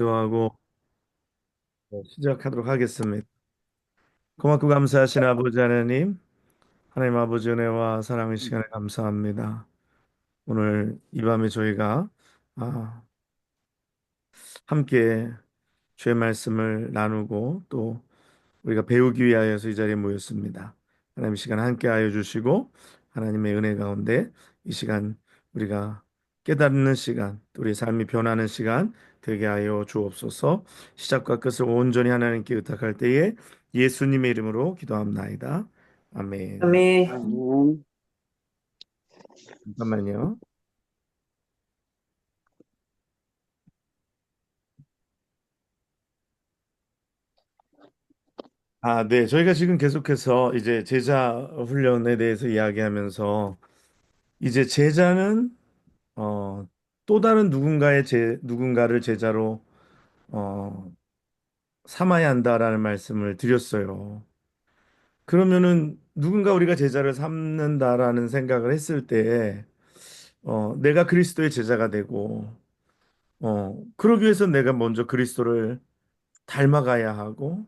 기도하고 시작하도록 하겠습니다. 고맙고 감사하신 아버지 하나님, 하나님 아버지 은혜와 사랑의 시간에 감사합니다. 오늘 이 밤에 저희가 아, 함께 주의 말씀을 나누고 또 우리가 배우기 위하여서 이 자리에 모였습니다. 하나님 이 시간 함께 하여 주시고 하나님의 은혜 가운데 이 시간 우리가 깨닫는 시간, 또 우리 삶이 변하는 시간 되게 하여 주옵소서. 시작과 끝을 온전히 하나님께 의탁할 때에 예수님의 이름으로 기도합나이다. 아멘. 아멘. 잠깐만요. 네. 저희가 지금 계속해서 이제 제자 훈련에 대해서 이야기하면서 이제 제자는 어, 또 다른 누군가를 제자로 어, 삼아야 한다라는 말씀을 드렸어요. 그러면은 누군가 우리가 제자를 삼는다라는 생각을 했을 때, 내가 그리스도의 제자가 되고, 그러기 위해서 내가 먼저 그리스도를 닮아가야 하고,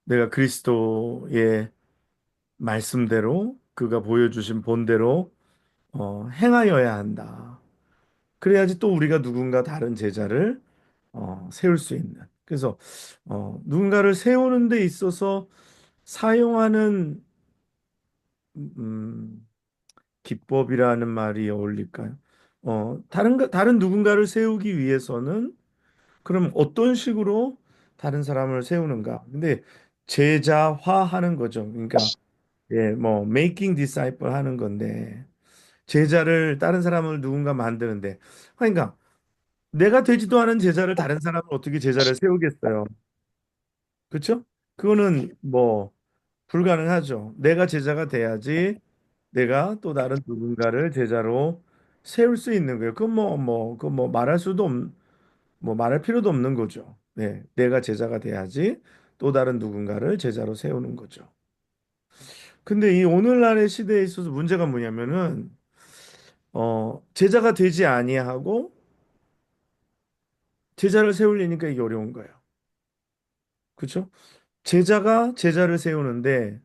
내가 그리스도의 말씀대로 그가 보여주신 본대로 행하여야 한다. 그래야지 또 우리가 누군가 다른 제자를 세울 수 있는. 그래서 누군가를 세우는 데 있어서 사용하는 음, 기법이라는 말이 어울릴까요? 다른 누군가를 세우기 위해서는 그럼 어떤 식으로 다른 사람을 세우는가? 근데 제자화하는 거죠. 그러니까 예, 뭐 making disciple 하는 건데 제자를 다른 사람을 누군가 만드는데 그러니까 내가 되지도 않은 제자를 다른 사람은 어떻게 제자를 세우겠어요? 그렇죠? 그거는 뭐 불가능하죠. 내가 제자가 돼야지 내가 또 다른 누군가를 제자로 세울 수 있는 거예요. 그건 뭐 말할 수도 뭐 말할 필요도 없는 거죠. 네, 내가 제자가 돼야지 또 다른 누군가를 제자로 세우는 거죠. 근데 이 오늘날의 시대에 있어서 문제가 뭐냐면은 제자가 되지 아니하고 제자를 세우려니까 이게 어려운 거예요. 그렇죠? 제자가 제자를 세우는데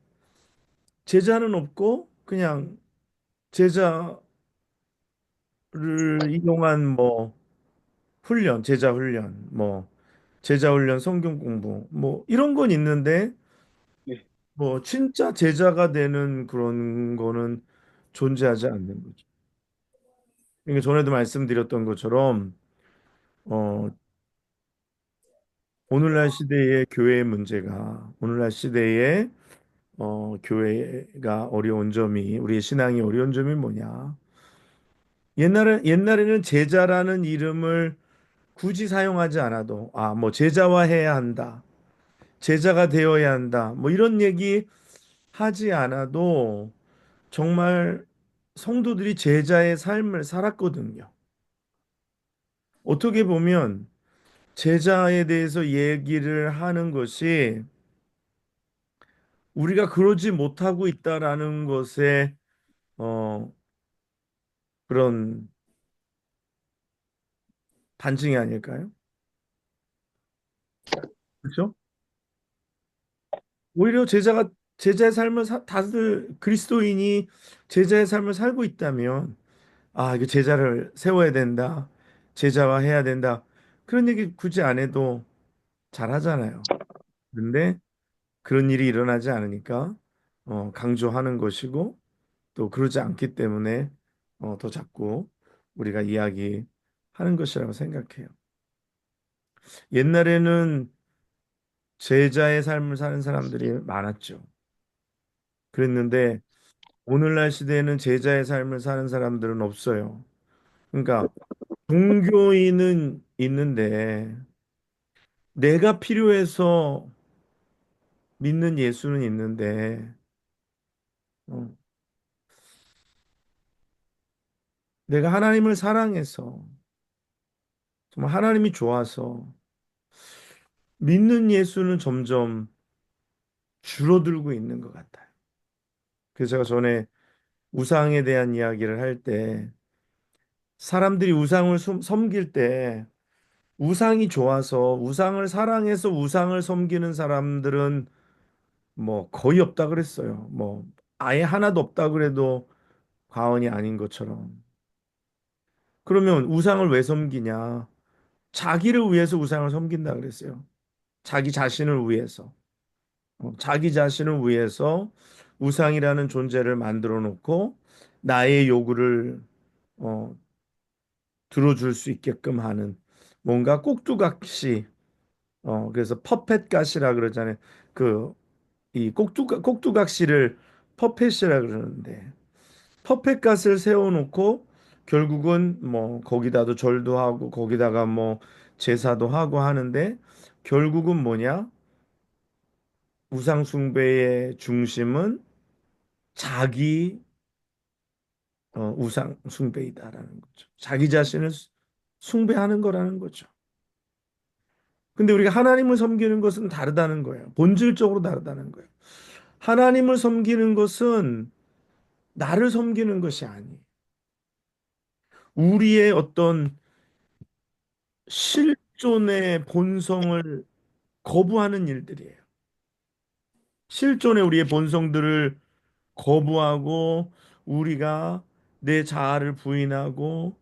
제자는 없고 그냥 제자를 이용한 뭐 제자 훈련, 뭐 제자 훈련, 성경 공부, 뭐 이런 건 있는데 네. 뭐 진짜 제자가 되는 그런 거는 존재하지 않는 거죠. 그러니까 전에도 말씀드렸던 것처럼 어 오늘날 시대의 교회의 문제가 오늘날 시대의 교회가 어려운 점이 우리의 신앙이 어려운 점이 뭐냐? 옛날에는 제자라는 이름을 굳이 사용하지 않아도 뭐 제자화해야 한다. 제자가 되어야 한다. 뭐 이런 얘기 하지 않아도 정말 성도들이 제자의 삶을 살았거든요. 어떻게 보면 제자에 대해서 얘기를 하는 것이 우리가 그러지 못하고 있다라는 것에 어 그런 반증이 아닐까요? 그렇죠? 오히려 제자의 삶을 다들 그리스도인이 제자의 삶을 살고 있다면 이거 제자를 세워야 된다. 제자화 해야 된다. 그런 얘기 굳이 안 해도 잘하잖아요. 근데 그런 일이 일어나지 않으니까 강조하는 것이고 또 그러지 않기 때문에 더 자꾸 우리가 이야기하는 것이라고 생각해요. 옛날에는 제자의 삶을 사는 사람들이 많았죠. 그랬는데 오늘날 시대에는 제자의 삶을 사는 사람들은 없어요. 그러니까 종교인은 있는데 내가 필요해서 믿는 예수는 있는데 어, 내가 하나님을 사랑해서 정말 하나님이 좋아서 믿는 예수는 점점 줄어들고 있는 것 같아요. 그래서 제가 전에 우상에 대한 이야기를 할 때 사람들이 우상을 섬길 때 우상이 좋아서 우상을 사랑해서 우상을 섬기는 사람들은 뭐 거의 없다 그랬어요. 뭐 아예 하나도 없다 그래도 과언이 아닌 것처럼. 그러면 우상을 왜 섬기냐? 자기를 위해서 우상을 섬긴다 그랬어요. 자기 자신을 위해서. 자기 자신을 위해서 우상이라는 존재를 만들어 놓고 나의 요구를 어, 들어줄 수 있게끔 하는 뭔가 꼭두각시 그래서 퍼펫갓이라 그러잖아요. 그 이 꼭두각시를 퍼펫이라 그러는데 퍼펫갓을 세워놓고 결국은 뭐 거기다도 절도 하고 거기다가 뭐 제사도 하고 하는데 결국은 뭐냐? 우상 숭배의 중심은 자기 우상 숭배이다라는 거죠. 자기 자신을 숭배하는 거라는 거죠. 근데 우리가 하나님을 섬기는 것은 다르다는 거예요. 본질적으로 다르다는 거예요. 하나님을 섬기는 것은 나를 섬기는 것이 아니에요. 우리의 어떤 실존의 본성을 거부하는 일들이에요. 실존의 우리의 본성들을 거부하고 우리가 내 자아를 부인하고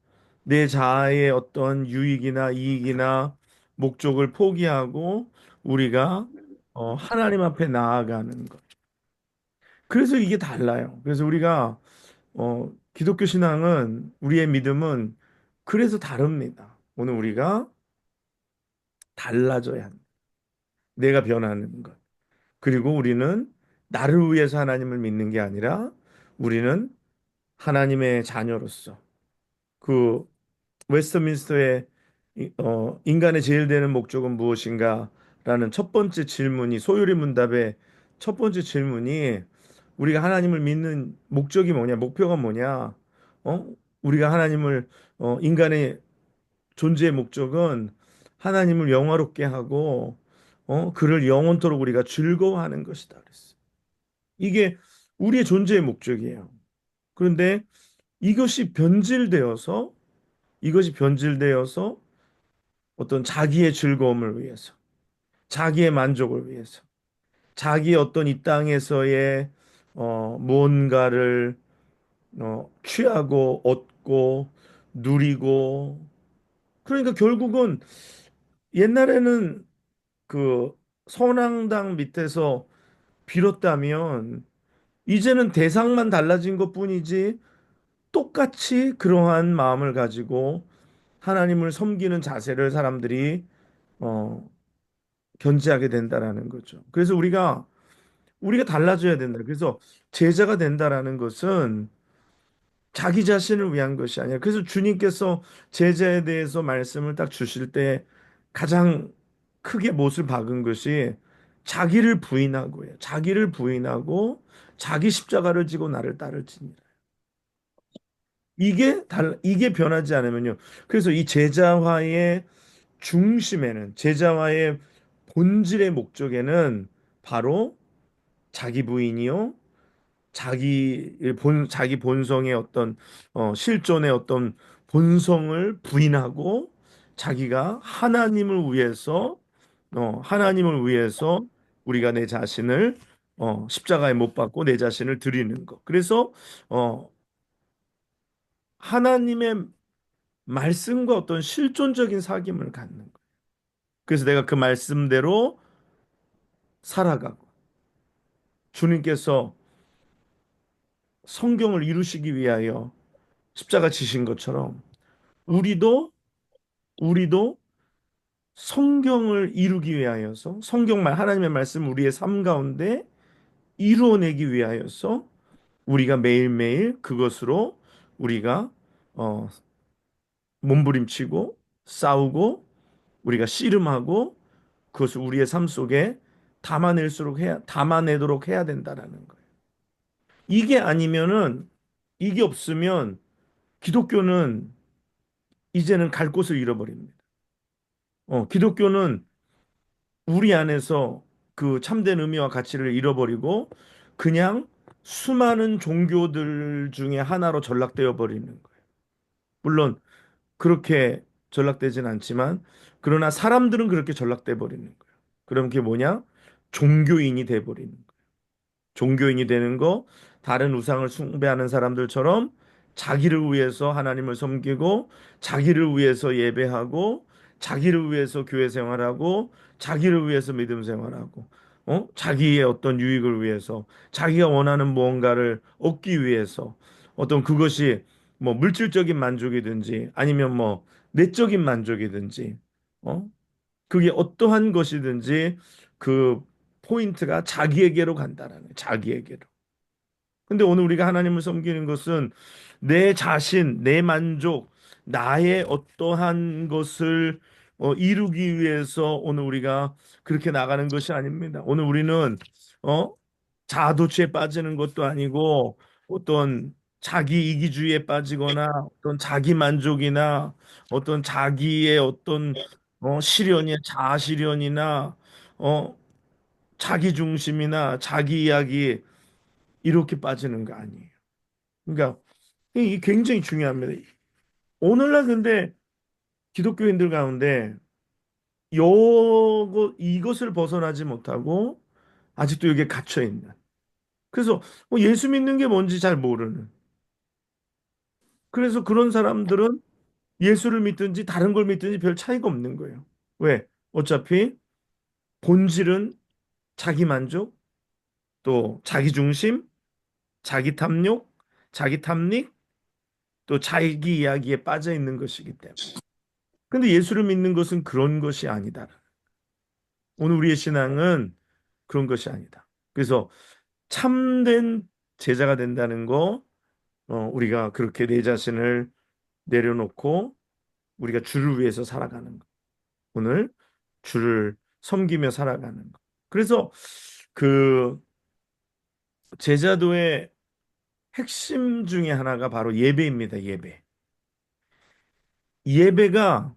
내 자아의 어떤 유익이나 이익이나 목적을 포기하고 우리가 하나님 앞에 나아가는 것. 그래서 이게 달라요. 그래서 우리가 기독교 신앙은 우리의 믿음은 그래서 다릅니다. 오늘 우리가 달라져야 합니다. 내가 변하는 것. 그리고 우리는 나를 위해서 하나님을 믿는 게 아니라 우리는 하나님의 자녀로서 그 웨스트민스터의 인간의 제일 되는 목적은 무엇인가? 라는 첫 번째 질문이 소요리 문답의 첫 번째 질문이 우리가 하나님을 믿는 목적이 뭐냐? 목표가 뭐냐? 우리가 하나님을 인간의 존재의 목적은 하나님을 영화롭게 하고 그를 영원토록 우리가 즐거워하는 것이다 그랬어요. 이게 우리의 존재의 목적이에요. 그런데 이것이 변질되어서 이것이 변질되어서 어떤 자기의 즐거움을 위해서, 자기의 만족을 위해서, 자기의 어떤 이 땅에서의 무언가를 취하고 얻고 누리고 그러니까 결국은 옛날에는 그 선앙당 밑에서 빌었다면 이제는 대상만 달라진 것뿐이지 똑같이 그러한 마음을 가지고 하나님을 섬기는 자세를 사람들이 어, 견지하게 된다라는 거죠. 그래서 우리가 달라져야 된다. 그래서 제자가 된다라는 것은 자기 자신을 위한 것이 아니라 그래서 주님께서 제자에 대해서 말씀을 딱 주실 때 가장 크게 못을 박은 것이 자기를 부인하고요. 자기를 부인하고 자기 십자가를 지고 나를 따를지니라. 이게 변하지 않으면요. 그래서 이 제자화의 중심에는 제자화의 본질의 목적에는 바로 자기 부인이요. 자기 본성의 어떤 실존의 어떤 본성을 부인하고 자기가 하나님을 위해서 우리가 내 자신을 십자가에 못 박고 내 자신을 드리는 것. 그래서 어 하나님의 말씀과 어떤 실존적인 사귐을 갖는 거예요. 그래서 내가 그 말씀대로 살아가고 주님께서 성경을 이루시기 위하여 십자가 지신 것처럼 우리도 우리도 성경을 이루기 위하여서 하나님의 말씀 우리의 삶 가운데 이루어내기 위하여서 우리가 매일매일 그것으로 우리가 어, 몸부림치고 싸우고 우리가 씨름하고 그것을 우리의 삶 속에 담아내도록 해야 된다라는 거예요. 이게 아니면은 이게 없으면 기독교는 이제는 갈 곳을 잃어버립니다. 기독교는 우리 안에서 그 참된 의미와 가치를 잃어버리고 그냥 수많은 종교들 중에 하나로 전락되어 버리는 거예요. 물론 그렇게 전락되진 않지만 그러나 사람들은 그렇게 전락돼 버리는 거예요. 그럼 그게 뭐냐? 종교인이 돼 버리는 거예요. 종교인이 되는 거, 다른 우상을 숭배하는 사람들처럼 자기를 위해서 하나님을 섬기고, 자기를 위해서 예배하고, 자기를 위해서 교회 생활하고, 자기를 위해서 믿음 생활하고, 자기의 어떤 유익을 위해서, 자기가 원하는 무언가를 얻기 위해서, 어떤 그것이 뭐 물질적인 만족이든지, 아니면 뭐 내적인 만족이든지, 어? 그게 어떠한 것이든지 그 포인트가 자기에게로 간다라는 거예요. 자기에게로. 근데 오늘 우리가 하나님을 섬기는 것은 내 자신, 내 만족, 나의 어떠한 것을 이루기 위해서 오늘 우리가 그렇게 나가는 것이 아닙니다. 오늘 우리는 어, 자아도취에 빠지는 것도 아니고 어떤 자기 이기주의에 빠지거나 어떤 자기 만족이나 어떤 자기의 어떤 실현이 자아 실현이나 어, 자기 중심이나 자기 이야기 이렇게 빠지는 거 아니에요. 그러니까 이게 굉장히 중요합니다. 오늘날 근데 기독교인들 가운데 이것을 벗어나지 못하고 아직도 여기에 갇혀 있는. 그래서 예수 믿는 게 뭔지 잘 모르는. 그래서 그런 사람들은 예수를 믿든지 다른 걸 믿든지 별 차이가 없는 거예요. 왜? 어차피 본질은 자기 만족, 또 자기 중심, 자기 탐욕, 자기 탐닉, 또 자기 이야기에 빠져 있는 것이기 때문에. 근데 예수를 믿는 것은 그런 것이 아니다. 오늘 우리의 신앙은 그런 것이 아니다. 그래서 참된 제자가 된다는 거, 우리가 그렇게 내 자신을 내려놓고 우리가 주를 위해서 살아가는 거. 오늘 주를 섬기며 살아가는 거. 그래서 그 제자도의 핵심 중에 하나가 바로 예배입니다. 예배. 예배가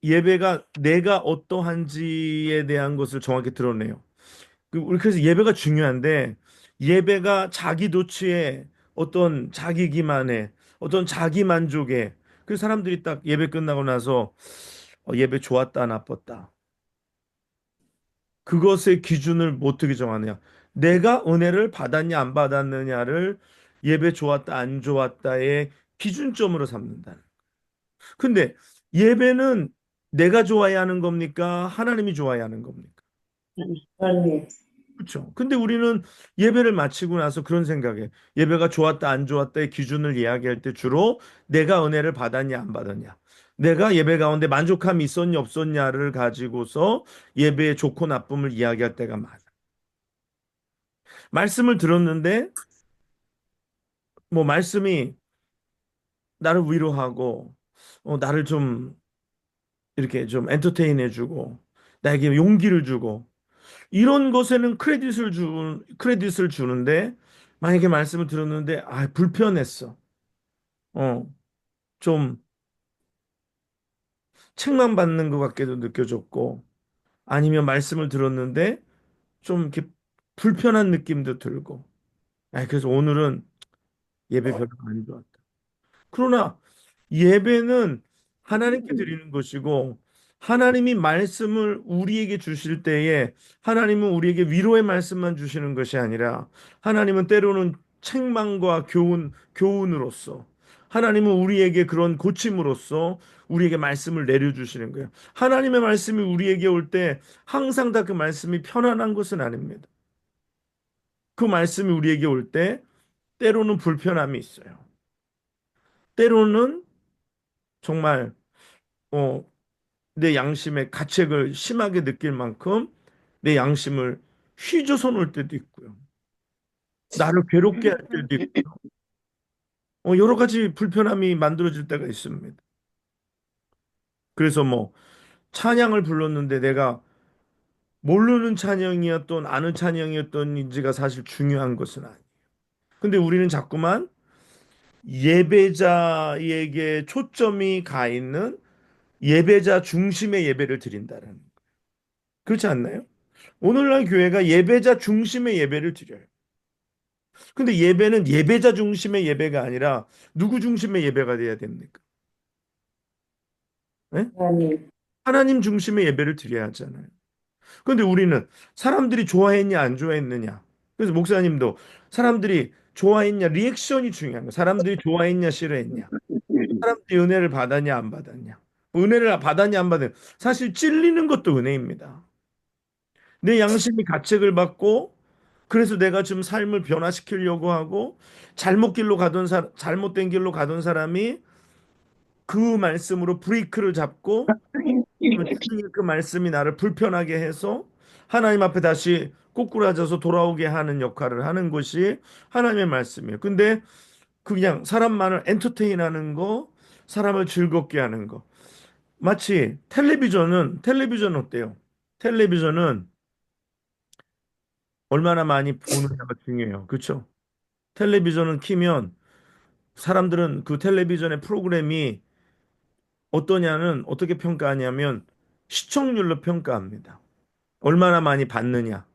예배가 내가 어떠한지에 대한 것을 정확히 드러내요. 우리 그래서 예배가 중요한데 예배가 자기 도취에 어떤 자기 기만에 어떤 자기 만족에 그 사람들이 딱 예배 끝나고 나서 예배 좋았다 나빴다 그것의 기준을 뭐 어떻게 정하느냐 내가 은혜를 받았냐 안 받았느냐를 예배 좋았다 안 좋았다의 기준점으로 삼는다. 근데 예배는 내가 좋아야 하는 겁니까? 하나님이 좋아야 하는 겁니까? 아니, 그렇죠. 근데 우리는 예배를 마치고 나서 그런 생각에 예배가 좋았다 안 좋았다의 기준을 이야기할 때 주로 내가 은혜를 받았냐 안 받았냐 내가 예배 가운데 만족함이 있었냐 없었냐를 가지고서 예배의 좋고 나쁨을 이야기할 때가 많아. 말씀을 들었는데 뭐 말씀이 나를 위로하고 나를 좀 이렇게 좀 엔터테인 해주고 나에게 용기를 주고 이런 것에는 크레딧을 주는데 만약에 말씀을 들었는데 불편했어. 어, 좀 책만 받는 것 같게도 느껴졌고 아니면 말씀을 들었는데 좀 이렇게 불편한 느낌도 들고. 그래서 오늘은 예배 별로 안 좋았다. 그러나 예배는 하나님께 드리는 것이고 하나님이 말씀을 우리에게 주실 때에 하나님은 우리에게 위로의 말씀만 주시는 것이 아니라 하나님은 때로는 책망과 교훈으로서 하나님은 우리에게 그런 고침으로써 우리에게 말씀을 내려주시는 거예요. 하나님의 말씀이 우리에게 올 때 항상 다 그 말씀이 편안한 것은 아닙니다. 그 말씀이 우리에게 올 때 때로는 불편함이 있어요. 때로는 정말 어, 내 양심의 가책을 심하게 느낄 만큼 내 양심을 휘저어 놓을 때도 있고요. 나를 괴롭게 할 때도 있고요. 여러 가지 불편함이 만들어질 때가 있습니다. 그래서 뭐 찬양을 불렀는데 내가 모르는 찬양이었던 아는 찬양이었던지가 사실 중요한 것은 아니에요. 근데 우리는 자꾸만 예배자에게 초점이 가 있는 예배자 중심의 예배를 드린다는 거예요. 그렇지 않나요? 오늘날 교회가 예배자 중심의 예배를 드려요. 근데 예배는 예배자 중심의 예배가 아니라 누구 중심의 예배가 돼야 됩니까? 예? 하나님. 하나님 중심의 예배를 드려야 하잖아요. 그런데 우리는 사람들이 좋아했냐 안 좋아했느냐. 그래서 목사님도 사람들이 좋아했냐 리액션이 중요한 거예요. 사람들이 좋아했냐 싫어했냐. 사람들이 은혜를 받았냐 안 받았냐. 은혜를 받았냐 안 받았냐. 사실 찔리는 것도 은혜입니다. 내 양심이 가책을 받고 그래서 내가 좀 삶을 변화시키려고 하고 잘못된 길로 가던 사람이 그 말씀으로 브레이크를 잡고 주님의 그 말씀이 나를 불편하게 해서 하나님 앞에 다시 꼬꾸라져서 돌아오게 하는 역할을 하는 것이 하나님의 말씀이에요. 근데 그냥 사람만을 엔터테인하는 거, 사람을 즐겁게 하는 거. 마치 텔레비전 어때요? 텔레비전은 얼마나 많이 보느냐가 중요해요. 그렇죠? 텔레비전은 키면 사람들은 그 텔레비전의 프로그램이 어떠냐는 어떻게 평가하냐면 시청률로 평가합니다. 얼마나 많이 봤느냐,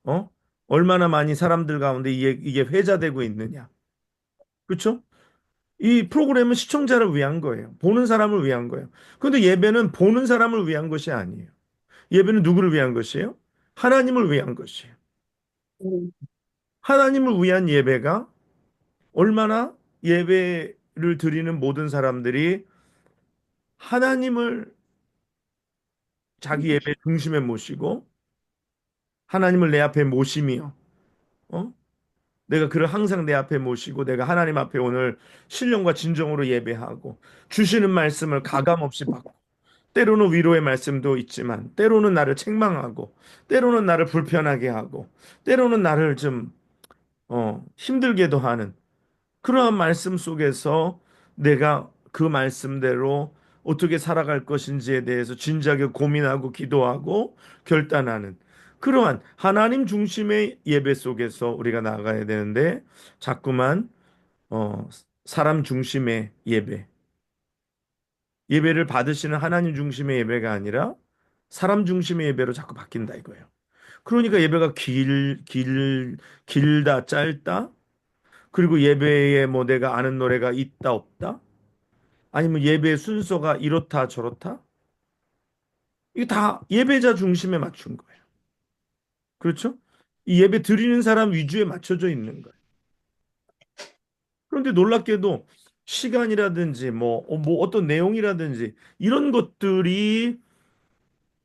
어? 얼마나 많이 사람들 가운데 이게 회자되고 있느냐. 그렇죠? 이 프로그램은 시청자를 위한 거예요. 보는 사람을 위한 거예요. 근데 예배는 보는 사람을 위한 것이 아니에요. 예배는 누구를 위한 것이에요? 하나님을 위한 것이에요. 하나님을 위한 예배가 얼마나 예배를 드리는 모든 사람들이 하나님을 자기 예배 중심에 모시고 하나님을 내 앞에 모심이요. 어? 내가 그를 항상 내 앞에 모시고 내가 하나님 앞에 오늘 신령과 진정으로 예배하고 주시는 말씀을 가감 없이 받고 때로는 위로의 말씀도 있지만 때로는 나를 책망하고 때로는 나를 불편하게 하고 때로는 나를 좀 힘들게도 하는 그러한 말씀 속에서 내가 그 말씀대로 어떻게 살아갈 것인지에 대해서 진지하게 고민하고 기도하고 결단하는 그러한 하나님 중심의 예배 속에서 우리가 나아가야 되는데 자꾸만 어, 사람 중심의 예배를 받으시는 하나님 중심의 예배가 아니라 사람 중심의 예배로 자꾸 바뀐다 이거예요. 그러니까 예배가 길다 짧다 그리고 예배에 뭐 내가 아는 노래가 있다 없다 아니면 예배 순서가 이렇다 저렇다? 이게 다 예배자 중심에 맞춘 거예요. 그렇죠? 이 예배 드리는 사람 위주에 맞춰져 있는 거예요. 그런데 놀랍게도 시간이라든지 뭐 어떤 내용이라든지 이런 것들이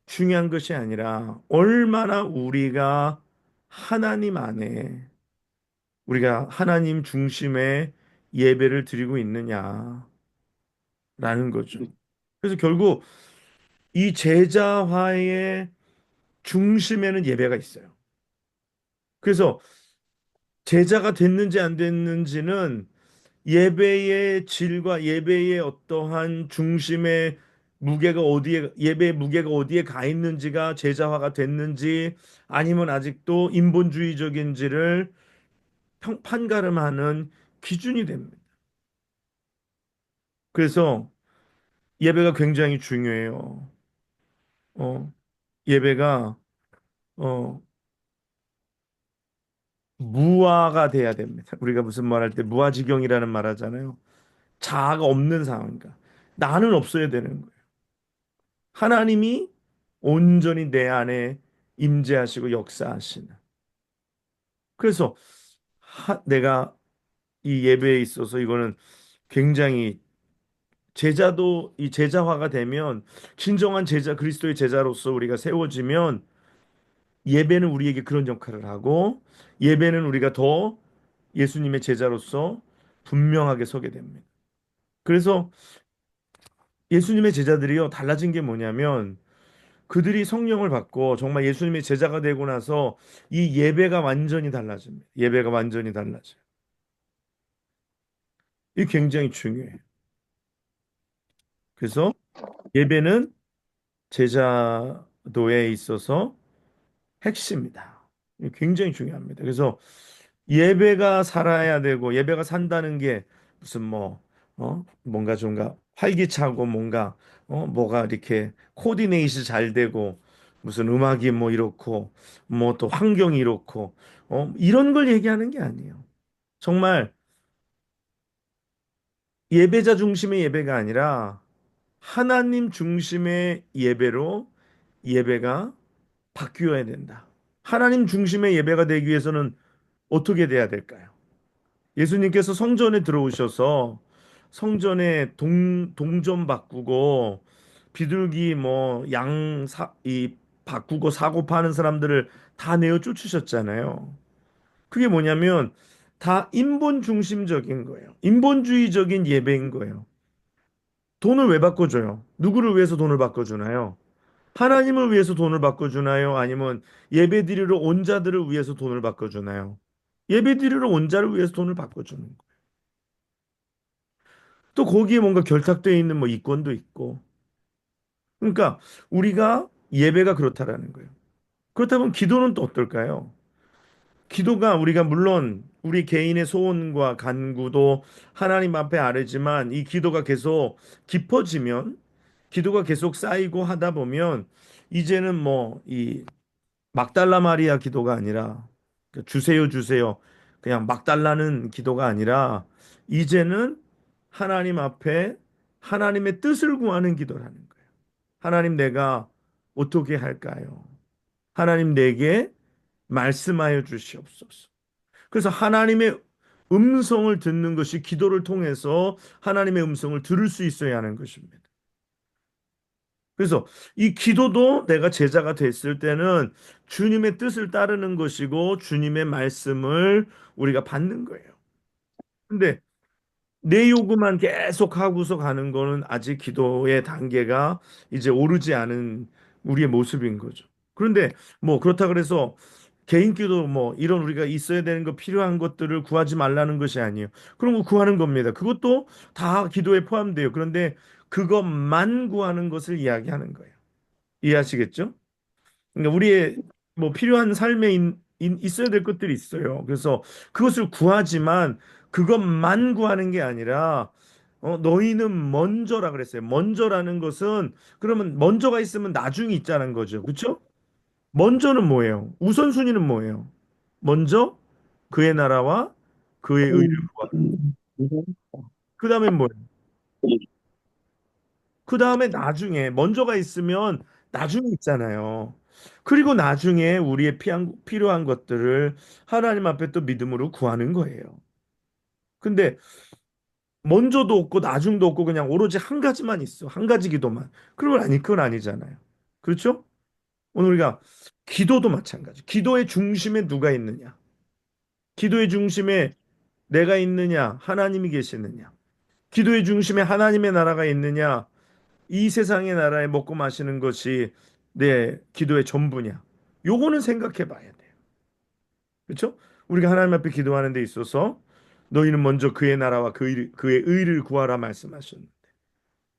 중요한 것이 아니라 얼마나 우리가 하나님 중심의 예배를 드리고 있느냐라는 거죠. 그래서 결국 이 제자화의 중심에는 예배가 있어요. 그래서 제자가 됐는지 안 됐는지는 예배의 질과 예배의 어떠한 중심의 예배의 무게가 어디에 가 있는지가 제자화가 됐는지 아니면 아직도 인본주의적인지를 판가름하는 기준이 됩니다. 그래서 예배가 굉장히 중요해요. 어, 예배가 어, 무아가 돼야 됩니다. 우리가 무슨 말할 때 무아지경이라는 말 하잖아요. 자아가 없는 상황인가. 나는 없어야 되는 거예요. 하나님이 온전히 내 안에 임재하시고 역사하시는. 그래서 내가 이 예배에 있어서 이거는 굉장히 제자도 이 제자화가 되면 진정한 제자 그리스도의 제자로서 우리가 세워지면 예배는 우리에게 그런 역할을 하고 예배는 우리가 더 예수님의 제자로서 분명하게 서게 됩니다. 그래서 예수님의 제자들이요 달라진 게 뭐냐면 그들이 성령을 받고 정말 예수님의 제자가 되고 나서 이 예배가 완전히 달라집니다. 예배가 완전히 달라져요. 이게 굉장히 중요해요. 그래서 예배는 제자도에 있어서 핵심이다. 이게 굉장히 중요합니다. 그래서 예배가 살아야 되고 예배가 산다는 게 무슨 뭔가 좀가 활기차고 뭐가 이렇게 코디네이션 잘 되고 무슨 음악이 뭐 이렇고 뭐 또 환경이 이렇고 이런 걸 얘기하는 게 아니에요. 정말 예배자 중심의 예배가 아니라 하나님 중심의 예배로 예배가 바뀌어야 된다. 하나님 중심의 예배가 되기 위해서는 어떻게 돼야 될까요? 예수님께서 성전에 들어오셔서 성전에 동전 바꾸고 비둘기 뭐 이 바꾸고 사고 파는 사람들을 다 내어 쫓으셨잖아요. 그게 뭐냐면 다 인본 중심적인 거예요. 인본주의적인 예배인 거예요. 돈을 왜 바꿔줘요? 누구를 위해서 돈을 바꿔주나요? 하나님을 위해서 돈을 바꿔주나요? 아니면 예배드리러 온 자들을 위해서 돈을 바꿔주나요? 예배드리러 온 자를 위해서 돈을 바꿔주는 거예요. 또 거기에 뭔가 결탁되어 있는 뭐 이권도 있고. 그러니까 우리가 예배가 그렇다라는 거예요. 그렇다면 기도는 또 어떨까요? 기도가 우리가 물론 우리 개인의 소원과 간구도 하나님 앞에 아뢰지만 이 기도가 계속 깊어지면 기도가 계속 쌓이고 하다 보면 이제는 뭐 이 막달라 마리아 기도가 아니라 그 주세요 주세요 그냥 막 달라는 기도가 아니라 이제는 하나님 앞에 하나님의 뜻을 구하는 기도라는 거예요. 하나님 내가 어떻게 할까요? 하나님 내게 말씀하여 주시옵소서. 그래서 하나님의 음성을 듣는 것이 기도를 통해서 하나님의 음성을 들을 수 있어야 하는 것입니다. 그래서 이 기도도 내가 제자가 됐을 때는 주님의 뜻을 따르는 것이고 주님의 말씀을 우리가 받는 거예요. 근데 내 요구만 계속 하고서 가는 거는 아직 기도의 단계가 이제 오르지 않은 우리의 모습인 거죠. 그런데 뭐 그렇다 그래서 개인 기도 뭐 이런 우리가 있어야 되는 거 필요한 것들을 구하지 말라는 것이 아니에요. 그런 거 구하는 겁니다. 그것도 다 기도에 포함돼요. 그런데 그것만 구하는 것을 이야기하는 거예요. 이해하시겠죠? 그러니까 우리의 뭐 필요한 삶에 있어야 될 것들이 있어요. 그래서 그것을 구하지만 그것만 구하는 게 아니라 너희는 먼저라 그랬어요. 먼저라는 것은 그러면 먼저가 있으면 나중이 있자는 거죠. 그렇죠? 먼저는 뭐예요? 우선순위는 뭐예요? 먼저 그의 나라와 그의 의를 구하라. 그다음에 뭐예요? 그다음에 나중에 먼저가 있으면 나중에 있잖아요. 그리고 나중에 우리의 필요한 것들을 하나님 앞에 또 믿음으로 구하는 거예요. 근데 먼저도 없고 나중도 없고 그냥 오로지 한 가지만 있어. 한 가지 기도만. 그러면 아니 그건 아니잖아요. 그렇죠? 오늘 우리가 기도도 마찬가지. 기도의 중심에 누가 있느냐? 기도의 중심에 내가 있느냐? 하나님이 계시느냐? 기도의 중심에 하나님의 나라가 있느냐? 이 세상의 나라에 먹고 마시는 것이 내 기도의 전부냐? 요거는 생각해 봐야 돼요. 그렇죠? 우리가 하나님 앞에 기도하는 데 있어서 너희는 먼저 그의 나라와 그의 의를 구하라 말씀하셨는데.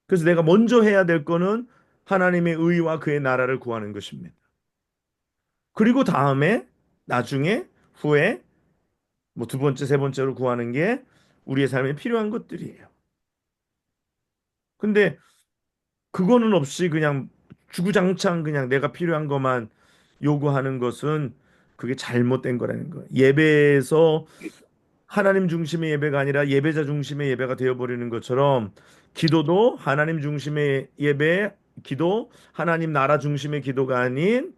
그래서 내가 먼저 해야 될 거는 하나님의 의와 그의 나라를 구하는 것입니다. 그리고 다음에 나중에 후에 뭐 두 번째, 세 번째로 구하는 게 우리의 삶에 필요한 것들이에요. 근데 그거는 없이 그냥 주구장창 그냥 내가 필요한 것만 요구하는 것은 그게 잘못된 거라는 거예요. 예배에서 하나님 중심의 예배가 아니라 예배자 중심의 예배가 되어버리는 것처럼 기도도 하나님 중심의 예배, 기도, 하나님 나라 중심의 기도가 아닌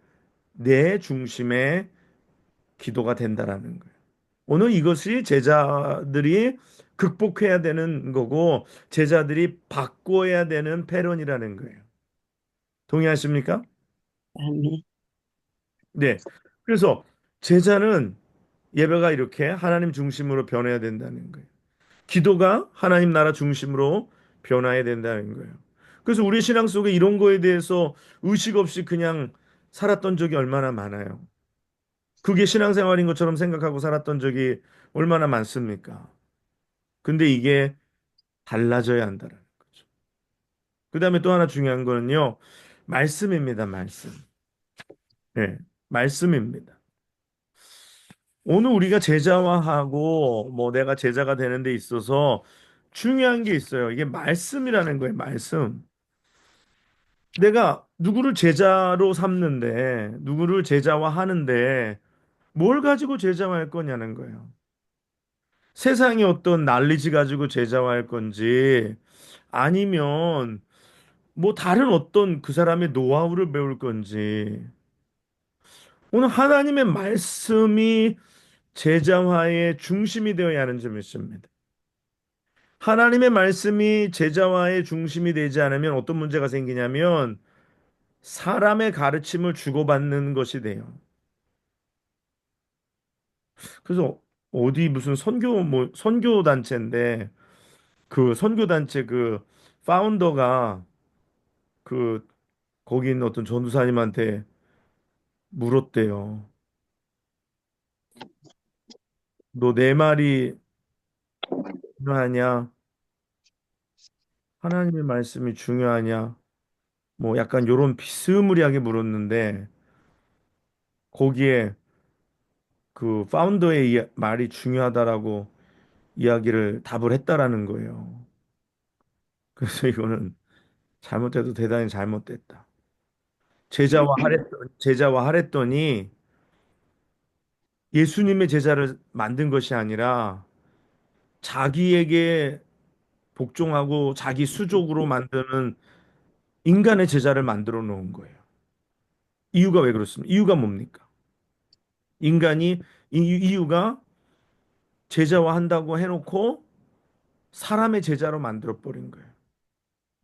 내 중심의 기도가 된다라는 거예요. 오늘 이것이 제자들이 극복해야 되는 거고 제자들이 바꿔야 되는 패런이라는 거예요. 동의하십니까? 아멘. 네. 그래서 제자는 예배가 이렇게 하나님 중심으로 변해야 된다는 거예요. 기도가 하나님 나라 중심으로 변화해야 된다는 거예요. 그래서 우리 신앙 속에 이런 거에 대해서 의식 없이 그냥 살았던 적이 얼마나 많아요. 그게 신앙생활인 것처럼 생각하고 살았던 적이 얼마나 많습니까? 근데 이게 달라져야 한다는 거죠. 그다음에 또 하나 중요한 거는요. 말씀입니다. 말씀. 네. 말씀입니다. 오늘 우리가 제자화하고 뭐 내가 제자가 되는 데 있어서 중요한 게 있어요. 이게 말씀이라는 거예요. 말씀. 내가 누구를 제자로 삼는데 누구를 제자화하는데 뭘 가지고 제자화할 거냐는 거예요. 세상의 어떤 난리지 가지고 제자화할 건지 아니면 뭐 다른 어떤 그 사람의 노하우를 배울 건지 오늘 하나님의 말씀이 제자화의 중심이 되어야 하는 점이 있습니다. 하나님의 말씀이 제자화의 중심이 되지 않으면 어떤 문제가 생기냐면 사람의 가르침을 주고받는 것이 돼요. 그래서 어디 무슨 선교 단체인데 그 선교 단체 그 파운더가 그 거기 있는 어떤 전도사님한테 물었대요. 너 내 말이 중요하냐? 하나님의 말씀이 중요하냐? 뭐 약간 요런 비스무리하게 물었는데 거기에 그 파운더의 말이 중요하다라고 이야기를 답을 했다라는 거예요. 그래서 이거는 잘못해도 대단히 잘못됐다. 제자화 하랬더니 예수님의 제자를 만든 것이 아니라 자기에게 복종하고 자기 수족으로 만드는 인간의 제자를 만들어 놓은 거예요. 이유가 왜 그렇습니까? 이유가 뭡니까? 인간이 이유가 제자화 한다고 해놓고 사람의 제자로 만들어 버린 거예요.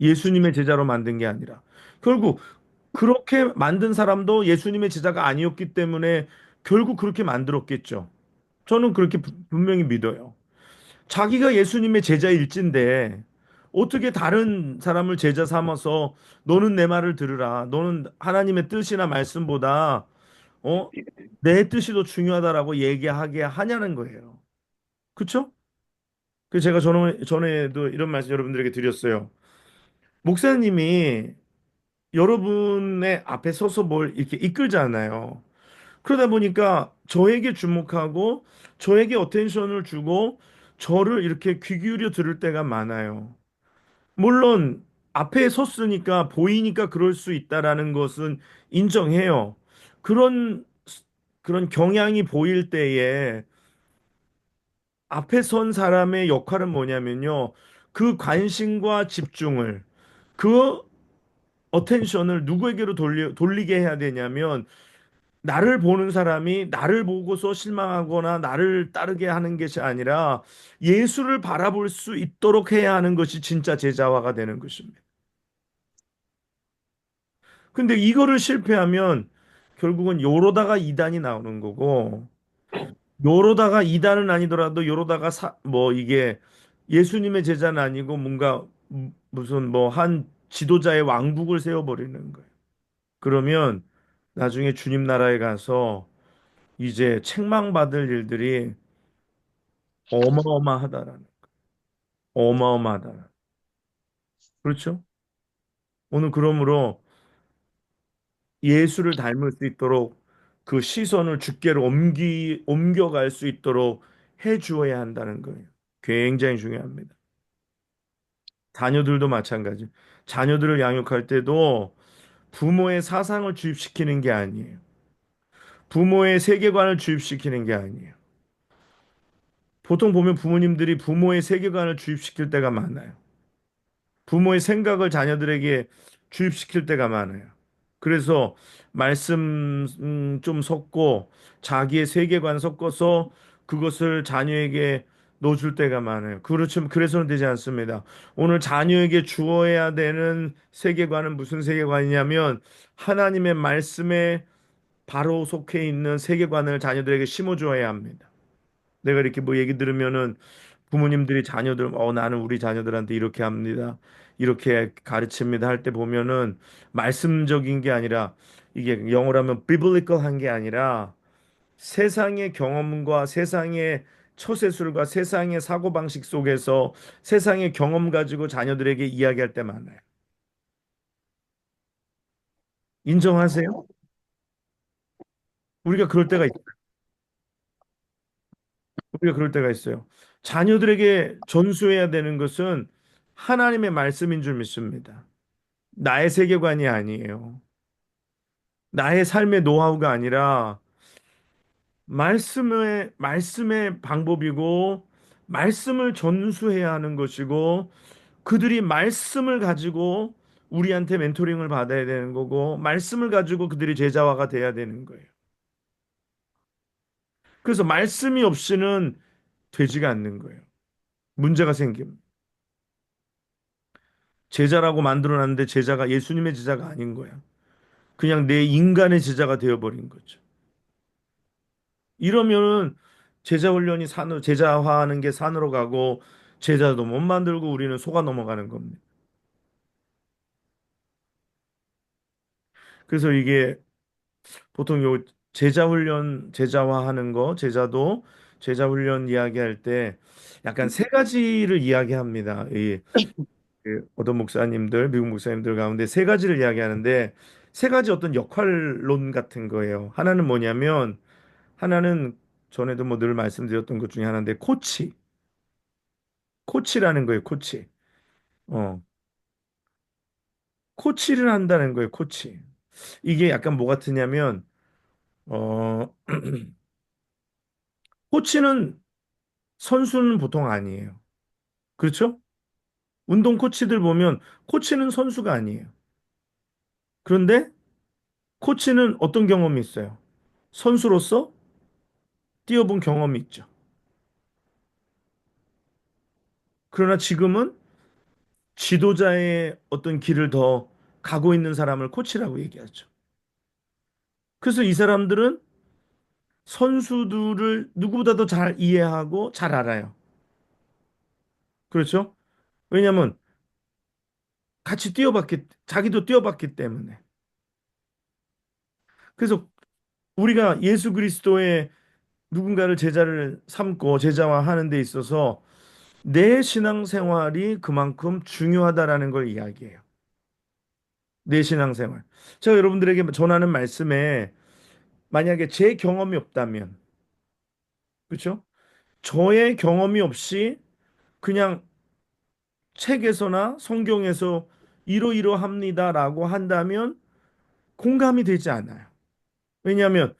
예수님의 제자로 만든 게 아니라 결국 그렇게 만든 사람도 예수님의 제자가 아니었기 때문에 결국 그렇게 만들었겠죠. 저는 그렇게 분명히 믿어요. 자기가 예수님의 제자일진데 어떻게 다른 사람을 제자 삼아서 너는 내 말을 들으라. 너는 하나님의 뜻이나 말씀보다 어? 내 뜻이 더 중요하다라고 얘기하게 하냐는 거예요. 그렇죠? 그 제가 전에도 이런 말씀 여러분들에게 드렸어요. 목사님이 여러분의 앞에 서서 뭘 이렇게 이끌잖아요. 그러다 보니까 저에게 주목하고 저에게 어텐션을 주고 저를 이렇게 귀 기울여 들을 때가 많아요. 물론 앞에 섰으니까 보이니까 그럴 수 있다라는 것은 인정해요. 그런 그런 경향이 보일 때에 앞에 선 사람의 역할은 뭐냐면요. 그 관심과 집중을 그 어텐션을 누구에게로 돌리게 해야 되냐면 나를 보는 사람이 나를 보고서 실망하거나 나를 따르게 하는 것이 아니라 예수를 바라볼 수 있도록 해야 하는 것이 진짜 제자화가 되는 것입니다. 근데 이거를 실패하면 결국은 요로다가 이단이 나오는 거고 요로다가 이단은 아니더라도 요로다가 뭐 이게 예수님의 제자는 아니고 뭔가 무슨 뭐 한 지도자의 왕국을 세워버리는 거예요. 그러면 나중에 주님 나라에 가서 이제 책망받을 일들이 어마어마하다라는 어마어마하다. 그렇죠? 오늘 그러므로 예수를 닮을 수 있도록 그 시선을 주께로 옮겨갈 수 있도록 해 주어야 한다는 거예요. 굉장히 중요합니다. 자녀들도 마찬가지. 자녀들을 양육할 때도 부모의 사상을 주입시키는 게 아니에요. 부모의 세계관을 주입시키는 게 아니에요. 보통 보면 부모님들이 부모의 세계관을 주입시킬 때가 많아요. 부모의 생각을 자녀들에게 주입시킬 때가 많아요. 그래서 말씀 좀 섞고 자기의 세계관 섞어서 그것을 자녀에게 넣어줄 때가 많아요. 그렇지만 그래서는 되지 않습니다. 오늘 자녀에게 주어야 되는 세계관은 무슨 세계관이냐면 하나님의 말씀에 바로 속해 있는 세계관을 자녀들에게 심어주어야 합니다. 내가 이렇게 뭐 얘기 들으면은 부모님들이 자녀들, 나는 우리 자녀들한테 이렇게 합니다. 이렇게 가르칩니다. 할 때 보면은 말씀적인 게 아니라 이게 영어로 하면 biblical한 게 아니라 세상의 경험과 세상의 처세술과 세상의 사고방식 속에서 세상의 경험 가지고 자녀들에게 이야기할 때 많아요. 인정하세요? 우리가 그럴 때가 우리가 그럴 때가 있어요. 자녀들에게 전수해야 되는 것은 하나님의 말씀인 줄 믿습니다. 나의 세계관이 아니에요. 나의 삶의 노하우가 아니라 말씀의 방법이고 말씀을 전수해야 하는 것이고 그들이 말씀을 가지고 우리한테 멘토링을 받아야 되는 거고 말씀을 가지고 그들이 제자화가 돼야 되는 거예요. 그래서 말씀이 없이는 되지가 않는 거예요. 문제가 생깁니다. 제자라고 만들어놨는데 제자가 예수님의 제자가 아닌 거야. 그냥 내 인간의 제자가 되어버린 거죠. 이러면은 제자 훈련이 산으로, 제자화하는 게 산으로 가고 제자도 못 만들고 우리는 속아 넘어가는 겁니다. 그래서 이게 보통 요 제자 훈련, 제자화하는 거, 제자도 제자 훈련 이야기할 때 약간 세 가지를 이야기합니다. 그 어떤 목사님들, 미국 목사님들 가운데 세 가지를 이야기하는데 세 가지 어떤 역할론 같은 거예요. 하나는 뭐냐면 하나는 전에도 뭐 늘 말씀드렸던 것 중에 하나인데 코치라는 거예요. 코치. 어, 코치를 한다는 거예요. 코치. 이게 약간 뭐 같으냐면 어, 코치는 선수는 보통 아니에요. 그렇죠? 운동 코치들 보면 코치는 선수가 아니에요. 그런데 코치는 어떤 경험이 있어요? 선수로서 뛰어본 경험이 있죠. 그러나 지금은 지도자의 어떤 길을 더 가고 있는 사람을 코치라고 얘기하죠. 그래서 이 사람들은 선수들을 누구보다 도 잘 이해하고 잘 알아요. 그렇죠? 왜냐하면 같이 뛰어봤기, 자기도 뛰어봤기 때문에. 그래서 우리가 예수 그리스도의 누군가를 제자를 삼고 제자화하는 데 있어서 내 신앙생활이 그만큼 중요하다라는 걸 이야기해요. 내 신앙생활. 제가 여러분들에게 전하는 말씀에 만약에 제 경험이 없다면, 그렇죠? 저의 경험이 없이 그냥 책에서나 성경에서 이러이러합니다라고 한다면 공감이 되지 않아요. 왜냐하면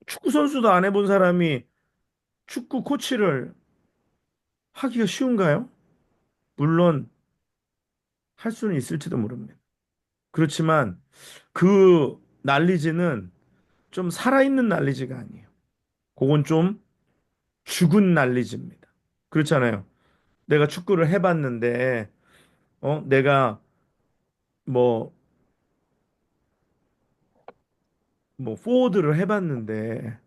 축구 선수도 안 해본 사람이 축구 코치를 하기가 쉬운가요? 물론 할 수는 있을지도 모릅니다. 그렇지만 그 난리지는 좀 살아있는 난리지가 아니에요. 그건 좀 죽은 난리지입니다. 그렇잖아요. 내가 축구를 해봤는데, 내가 뭐, 포워드를 해봤는데,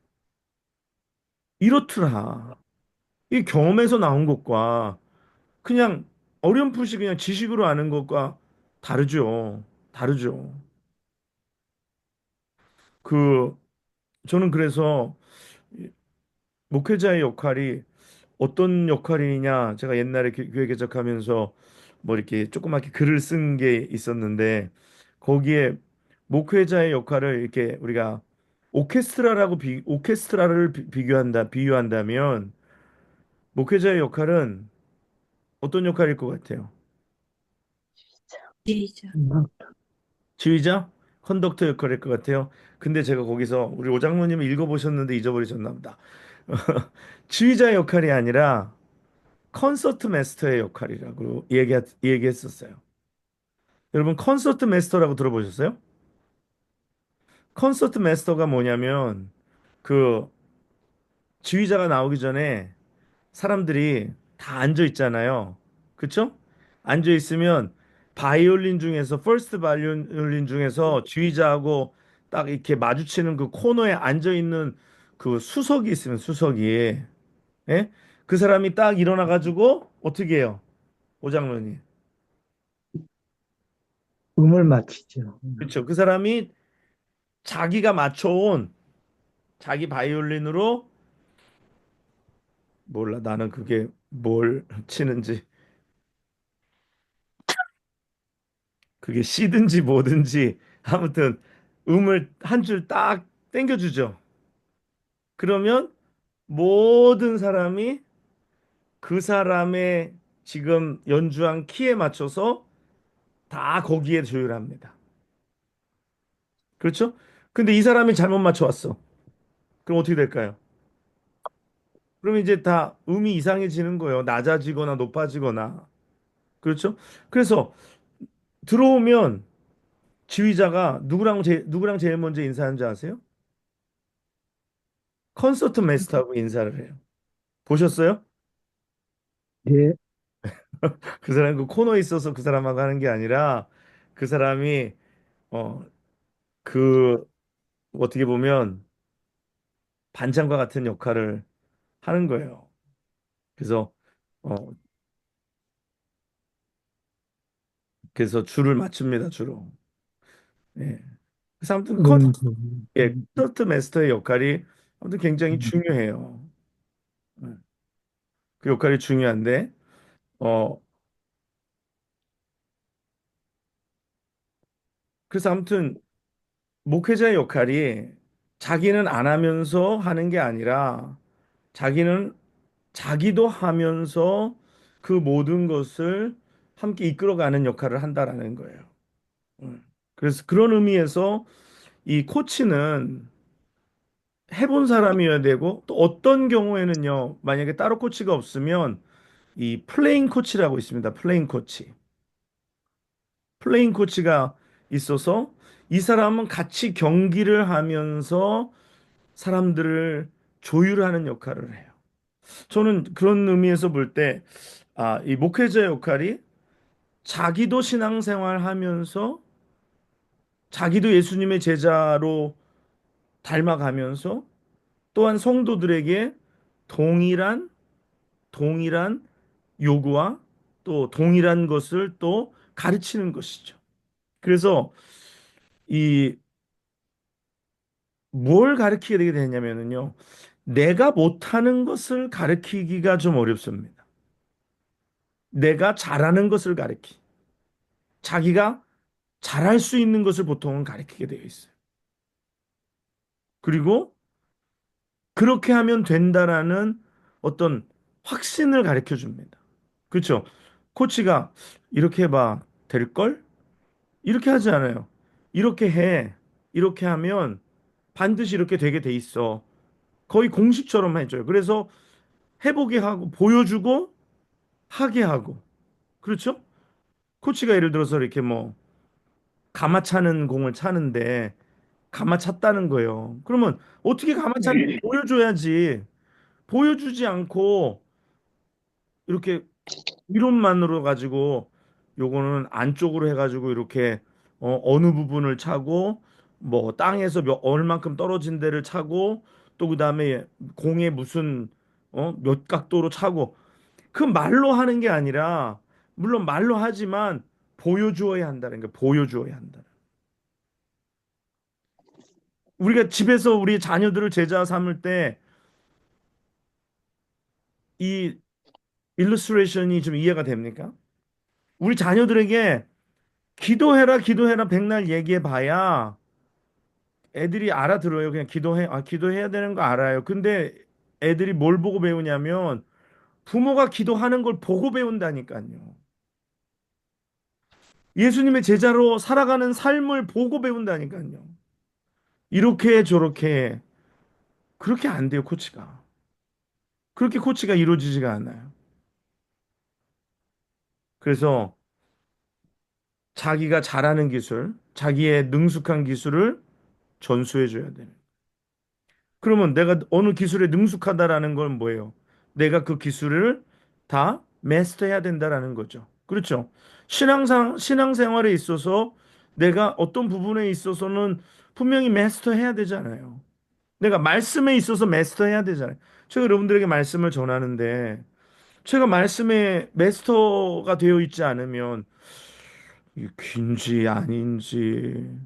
이렇더라. 이 경험에서 나온 것과 그냥 어렴풋이 그냥 지식으로 아는 것과 다르죠. 다르죠. 그, 저는 그래서 이 목회자의 역할이 어떤 역할이냐, 제가 옛날에 교회 개척하면서 뭐 이렇게 조그맣게 글을 쓴 게 있었는데, 거기에 목회자의 역할을 이렇게 우리가 오케스트라를 비유한다면, 목회자의 역할은 어떤 역할일 것 같아요? 지휘자. 지휘자? 컨덕터 역할일 것 같아요. 근데 제가 거기서 우리 오장로님을 읽어보셨는데 잊어버리셨나 보다. 지휘자의 역할이 아니라 콘서트 마스터의 역할이라고 얘기했었어요. 여러분 콘서트 마스터라고 들어보셨어요? 콘서트 마스터가 뭐냐면 그 지휘자가 나오기 전에 사람들이 다 앉아 있잖아요. 그쵸? 앉아 있으면 바이올린 중에서 퍼스트 바이올린 중에서 지휘자하고 딱 이렇게 마주치는 그 코너에 앉아 있는 그 수석이 있으면 수석이 예? 그 사람이 딱 일어나 가지고 어떻게 해요? 오장로님. 음을 맞히죠. 그렇죠. 그 사람이 자기가 맞춰온 자기 바이올린으로 몰라 나는 그게 뭘 치는지 그게 C든지 뭐든지 아무튼 음을 한 줄 딱 땡겨주죠. 그러면 모든 사람이 그 사람의 지금 연주한 키에 맞춰서 다 거기에 조율합니다. 그렇죠? 근데 이 사람이 잘못 맞춰왔어. 그럼 어떻게 될까요? 그럼 이제 다 음이 이상해지는 거예요. 낮아지거나 높아지거나. 그렇죠? 그래서 들어오면 지휘자가 누구랑 제일 먼저 인사하는 줄 아세요? 콘서트 마스터하고 인사를 해요. 보셨어요? 예, 그 사람 그 코너에 있어서 그 사람하고 하는 게 아니라 그 사람이 어 그 어떻게 보면 반장과 같은 역할을 하는 거예요. 그래서 어 그래서 줄을 맞춥니다, 주로. 예. 그래서 아무튼 그건 콘서트 마스터의 역할이 아무튼 굉장히 중요해요. 예. 그 역할이 중요한데 어 그래서 아무튼 목회자의 역할이 자기는 안 하면서 하는 게 아니라 자기는 자기도 하면서 그 모든 것을 함께 이끌어가는 역할을 한다라는 거예요. 음. 그래서 그런 의미에서 이 코치는 해본 사람이어야 되고 또 어떤 경우에는요, 만약에 따로 코치가 없으면 이 플레잉 코치라고 있습니다. 플레잉 코치. 플레잉 코치가 있어서 이 사람은 같이 경기를 하면서 사람들을 조율하는 역할을 해요. 저는 그런 의미에서 볼 때, 이 목회자 역할이 자기도 신앙생활 하면서 자기도 예수님의 제자로 닮아가면서 또한 성도들에게 동일한, 동일한 요구와 또 동일한 것을 또 가르치는 것이죠. 그래서 이 뭘 가르치게 되게 되냐면요. 내가 못하는 것을 가르치기가 좀 어렵습니다. 내가 잘하는 것을 자기가 잘할 수 있는 것을 보통은 가르치게 되어 있어요. 그리고 그렇게 하면 된다라는 어떤 확신을 가르쳐 줍니다. 그렇죠? 코치가 이렇게 해봐, 될걸? 이렇게 하지 않아요. 이렇게 해. 이렇게 하면 반드시 이렇게 되게 돼 있어. 거의 공식처럼 해줘요. 그래서 해보게 하고, 보여주고, 하게 하고. 그렇죠? 코치가 예를 들어서 이렇게 뭐, 가마 차는 공을 차는데, 가마 찼다는 거예요. 그러면 어떻게 가마 차는지 보여줘야지. 보여주지 않고, 이렇게 이론만으로 가지고 요거는 안쪽으로 해가지고 이렇게 어느 부분을 차고 뭐 땅에서 얼만큼 떨어진 데를 차고 또 그다음에 공에 무슨 몇 각도로 차고 그 말로 하는 게 아니라 물론 말로 하지만 보여주어야 한다는 게 보여주어야 한다. 우리가 집에서 우리 자녀들을 제자 삼을 때 이 일러스트레이션이 좀 이해가 됩니까? 우리 자녀들에게 기도해라, 기도해라, 백날 얘기해 봐야 애들이 알아들어요. 그냥 기도해야 되는 거 알아요. 근데 애들이 뭘 보고 배우냐면 부모가 기도하는 걸 보고 배운다니까요. 예수님의 제자로 살아가는 삶을 보고 배운다니까요. 이렇게 저렇게 그렇게 안 돼요, 코치가. 그렇게 코치가 이루어지지가 않아요. 그래서 자기가 잘하는 기술, 자기의 능숙한 기술을 전수해 줘야 되는. 그러면 내가 어느 기술에 능숙하다라는 건 뭐예요? 내가 그 기술을 다 마스터해야 된다라는 거죠. 그렇죠? 신앙생활에 있어서 내가 어떤 부분에 있어서는 분명히 마스터해야 되잖아요. 내가 말씀에 있어서 마스터해야 되잖아요. 제가 여러분들에게 말씀을 전하는데 제가 말씀에 마스터가 되어 있지 않으면 이게 긴지 아닌지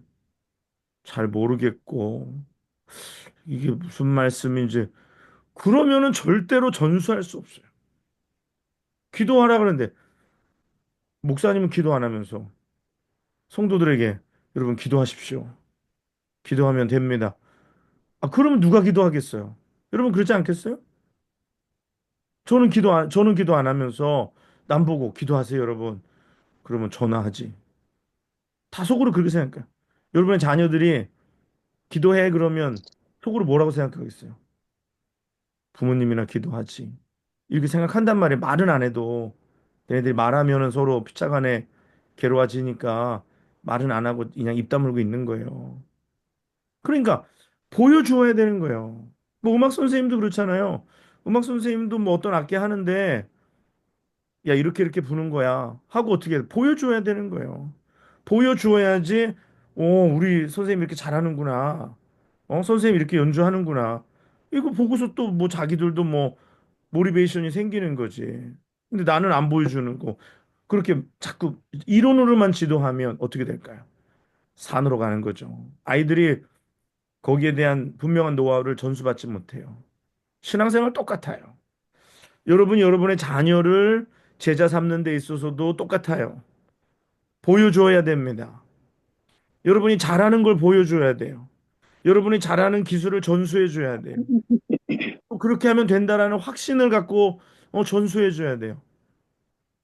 잘 모르겠고 이게 무슨 말씀인지 그러면은 절대로 전수할 수 없어요. 기도하라 그러는데 목사님은 기도 안 하면서 성도들에게 여러분 기도하십시오. 기도하면 됩니다. 그러면 누가 기도하겠어요? 여러분 그렇지 않겠어요? 저는 기도 안 하면서 남 보고 기도하세요, 여러분. 그러면 전화하지. 다 속으로 그렇게 생각해요. 여러분의 자녀들이 기도해 그러면 속으로 뭐라고 생각하겠어요? 부모님이나 기도하지. 이렇게 생각한단 말이에요. 말은 안 해도. 얘네들이 말하면은 서로 피차간에 괴로워지니까 말은 안 하고 그냥 입 다물고 있는 거예요. 그러니까 보여주어야 되는 거예요. 뭐 음악 선생님도 그렇잖아요. 음악 선생님도 뭐 어떤 악기 하는데 야 이렇게 이렇게 부는 거야 하고 어떻게 보여줘야 되는 거예요. 보여주어야지. 우리 선생님 이렇게 잘하는구나. 선생님 이렇게 연주하는구나. 이거 보고서 또 뭐 자기들도 뭐 모티베이션이 생기는 거지. 근데 나는 안 보여주는 거. 그렇게 자꾸 이론으로만 지도하면 어떻게 될까요? 산으로 가는 거죠. 아이들이 거기에 대한 분명한 노하우를 전수받지 못해요. 신앙생활 똑같아요. 여러분이 여러분의 자녀를 제자 삼는 데 있어서도 똑같아요. 보여줘야 됩니다. 여러분이 잘하는 걸 보여줘야 돼요. 여러분이 잘하는 기술을 전수해 줘야 돼요. 또 그렇게 하면 된다라는 확신을 갖고 전수해 줘야 돼요.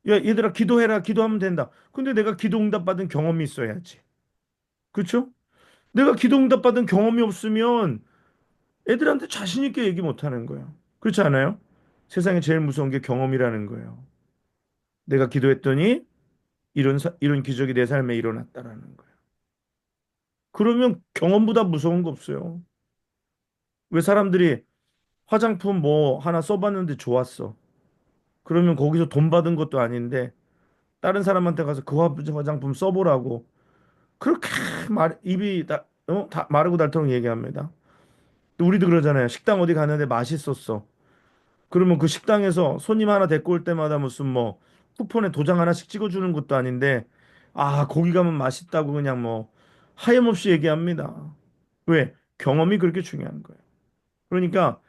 야, 얘들아 기도해라. 기도하면 된다. 근데 내가 기도 응답 받은 경험이 있어야지. 그렇죠? 내가 기도 응답 받은 경험이 없으면 애들한테 자신 있게 얘기 못 하는 거예요. 그렇지 않아요? 세상에 제일 무서운 게 경험이라는 거예요. 내가 기도했더니 이런 기적이 내 삶에 일어났다라는 거예요. 그러면 경험보다 무서운 거 없어요. 왜 사람들이 화장품 뭐 하나 써봤는데 좋았어. 그러면 거기서 돈 받은 것도 아닌데 다른 사람한테 가서 그 화장품 써보라고 그렇게 입이 다 마르고 닳도록 얘기합니다. 또 우리도 그러잖아요. 식당 어디 갔는데 맛있었어. 그러면 그 식당에서 손님 하나 데리고 올 때마다 무슨 뭐 쿠폰에 도장 하나씩 찍어주는 것도 아닌데 거기 가면 맛있다고 그냥 뭐 하염없이 얘기합니다. 왜? 경험이 그렇게 중요한 거예요. 그러니까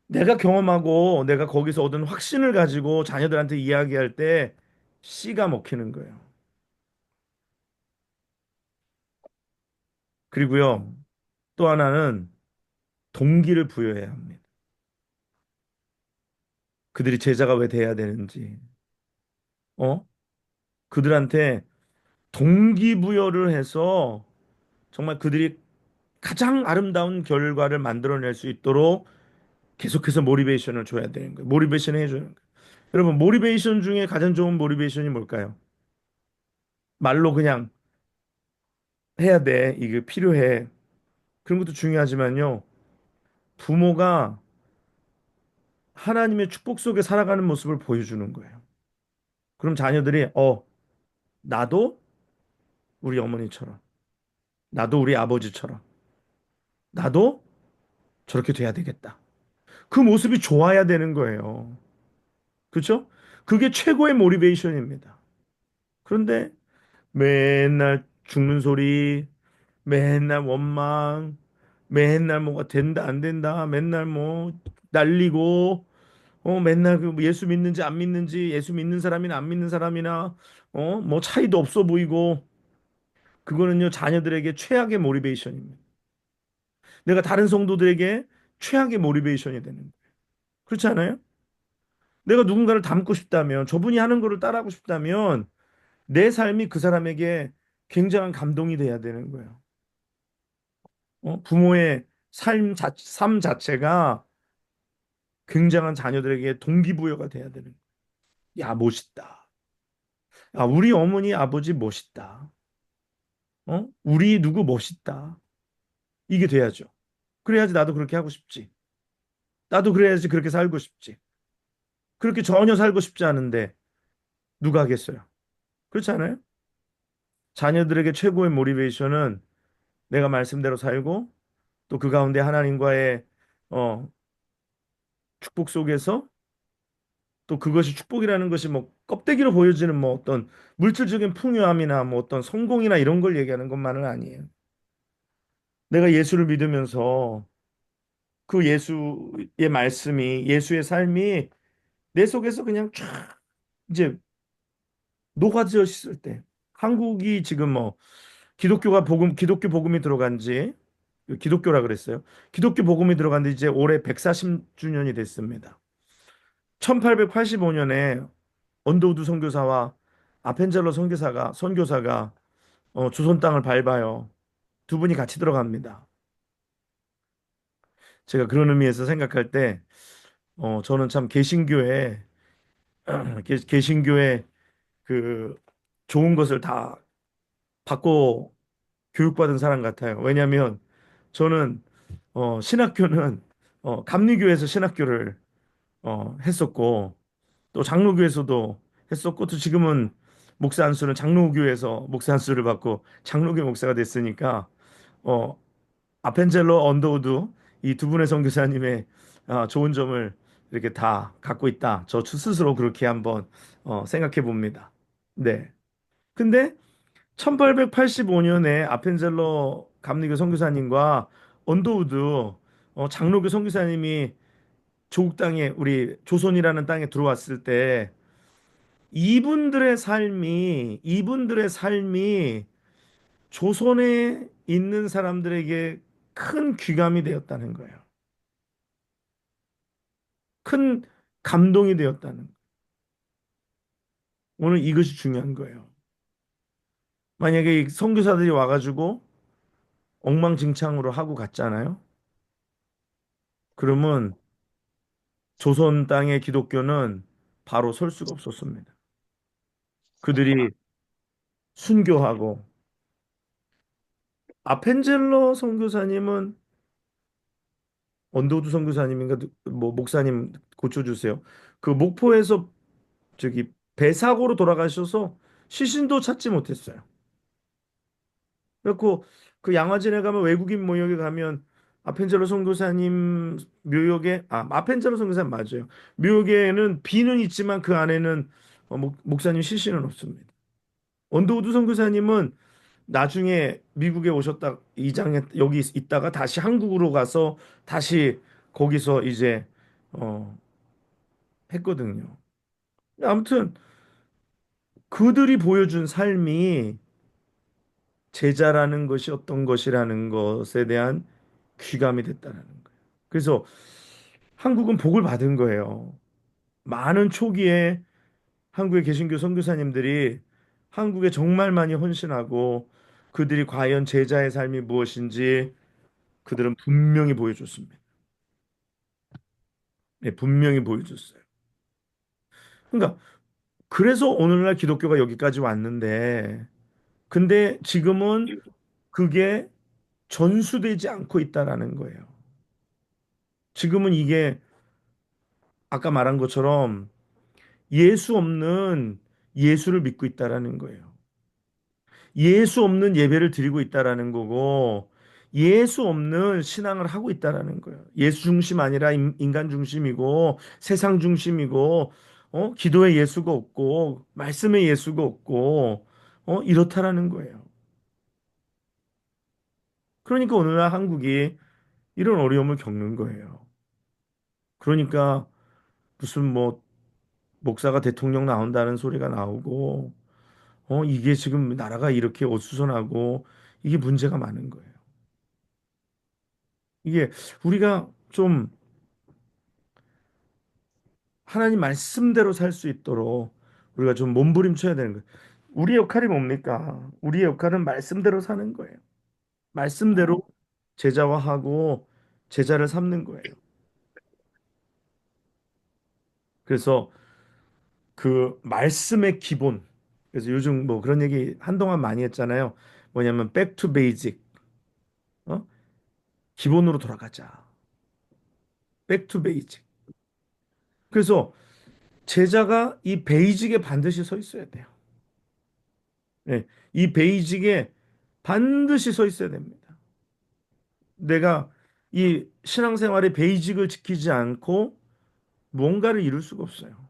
내가 경험하고 내가 거기서 얻은 확신을 가지고 자녀들한테 이야기할 때 씨가 먹히는 거예요. 그리고요, 또 하나는 동기를 부여해야 합니다. 그들이 제자가 왜 돼야 되는지, 어? 그들한테 동기부여를 해서 정말 그들이 가장 아름다운 결과를 만들어낼 수 있도록 계속해서 모티베이션을 줘야 되는 거예요. 모티베이션 해주는 거예요. 여러분, 모티베이션 중에 가장 좋은 모티베이션이 뭘까요? 말로 그냥 해야 돼. 이게 필요해. 그런 것도 중요하지만요. 부모가 하나님의 축복 속에 살아가는 모습을 보여주는 거예요. 그럼 자녀들이, 나도 우리 어머니처럼, 나도 우리 아버지처럼, 나도 저렇게 돼야 되겠다. 그 모습이 좋아야 되는 거예요. 그렇죠? 그게 최고의 모티베이션입니다. 그런데 맨날 죽는 소리, 맨날 원망, 맨날 뭐가 된다 안 된다, 맨날 뭐 날리고, 맨날 그 예수 믿는지 안 믿는지, 예수 믿는 사람이나 안 믿는 사람이나, 뭐 차이도 없어 보이고, 그거는요 자녀들에게 최악의 모티베이션입니다. 내가 다른 성도들에게 최악의 모티베이션이 되는 거예요. 그렇지 않아요? 내가 누군가를 닮고 싶다면, 저분이 하는 거를 따라하고 싶다면, 내 삶이 그 사람에게 굉장한 감동이 돼야 되는 거예요. 부모의 삶 자체가 굉장한 자녀들에게 동기부여가 돼야 되는 거예요. 야, 멋있다. 우리 어머니, 아버지 멋있다. 우리 누구 멋있다. 이게 돼야죠. 그래야지 나도 그렇게 하고 싶지. 나도 그래야지 그렇게 살고 싶지. 그렇게 전혀 살고 싶지 않은데 누가 하겠어요? 그렇지 않아요? 자녀들에게 최고의 모티베이션은 내가 말씀대로 살고 또 그 가운데 하나님과의 어, 축복 속에서 또 그것이 축복이라는 것이 뭐 껍데기로 보여지는 뭐 어떤 물질적인 풍요함이나 뭐 어떤 성공이나 이런 걸 얘기하는 것만은 아니에요. 내가 예수를 믿으면서 그 예수의 말씀이 예수의 삶이 내 속에서 그냥 쫙 이제 녹아져 있을 때 한국이 지금 뭐 기독교 복음이 들어간 지 기독교라 그랬어요. 기독교 복음이 들어간 지 이제 올해 140주년이 됐습니다. 1885년에 언더우드 선교사와 아펜젤러 선교사가 주선 땅을 밟아요. 두 분이 같이 들어갑니다. 제가 그런 의미에서 생각할 때 저는 참 개신교에 개신교의 그 좋은 것을 다 받고 교육받은 사람 같아요. 왜냐하면 저는 신학교는 감리교에서 신학교를 했었고 또 장로교에서도 했었고 또 지금은 목사 안수는 장로교에서 목사 안수를 받고 장로교 목사가 됐으니까 어 아펜젤러 언더우드 이 두 분의 선교사님의 좋은 점을 이렇게 다 갖고 있다. 저 스스로 그렇게 한번 생각해 봅니다. 네. 근데 1885년에 아펜젤러 감리교 선교사님과 언더우드 장로교 선교사님이 조국 땅에 우리 조선이라는 땅에 들어왔을 때 이분들의 삶이 조선에 있는 사람들에게 큰 귀감이 되었다는 거예요. 큰 감동이 되었다는 거예요. 오늘 이것이 중요한 거예요. 만약에 이 선교사들이 와가지고 엉망진창으로 하고 갔잖아요. 그러면 조선 땅의 기독교는 바로 설 수가 없었습니다. 그들이 순교하고 아펜젤러 선교사님은 언더우드 선교사님인가 뭐 목사님 고쳐주세요. 그 목포에서 저기 배 사고로 돌아가셔서 시신도 찾지 못했어요. 그래고 그 양화진에 가면 외국인 모욕에 가면 아펜젤로 선교사님 묘역에 아펜젤로 선교사님 맞아요. 묘역에는 비는 있지만 그 안에는 목사님 시신은 없습니다. 언더우드 선교사님은 나중에 미국에 오셨다 이장에 여기 있다가 다시 한국으로 가서 다시 거기서 이제 어 했거든요. 아무튼 그들이 보여준 삶이 제자라는 것이 어떤 것이라는 것에 대한 귀감이 됐다는 거예요. 그래서 한국은 복을 받은 거예요. 많은 초기에 한국의 개신교 선교사님들이 한국에 정말 많이 헌신하고 그들이 과연 제자의 삶이 무엇인지 그들은 분명히 보여줬습니다. 네, 분명히 보여줬어요. 그러니까 그래서 오늘날 기독교가 여기까지 왔는데 근데 지금은 그게 전수되지 않고 있다라는 거예요. 지금은 이게 아까 말한 것처럼 예수 없는 예수를 믿고 있다라는 거예요. 예수 없는 예배를 드리고 있다라는 거고 예수 없는 신앙을 하고 있다라는 거예요. 예수 중심 아니라 인간 중심이고 세상 중심이고 기도에 예수가 없고 말씀에 예수가 없고 이렇다라는 거예요. 그러니까 오늘날 한국이 이런 어려움을 겪는 거예요. 그러니까 무슨 뭐 목사가 대통령 나온다는 소리가 나오고 이게 지금 나라가 이렇게 어수선하고 이게 문제가 많은 거예요. 이게 우리가 좀 하나님 말씀대로 살 수 있도록 우리가 좀 몸부림쳐야 되는 거예요. 우리 역할이 뭡니까? 우리의 역할은 말씀대로 사는 거예요. 말씀대로 제자화하고 제자를 삼는 거예요. 그래서 그 말씀의 기본. 그래서 요즘 뭐 그런 얘기 한동안 많이 했잖아요. 뭐냐면 back to basic. 어? 기본으로 돌아가자. back to basic. 그래서 제자가 이 베이직에 반드시 서 있어야 돼요. 네, 이 베이직에 반드시 서 있어야 됩니다. 내가 이 신앙생활의 베이직을 지키지 않고 뭔가를 이룰 수가 없어요.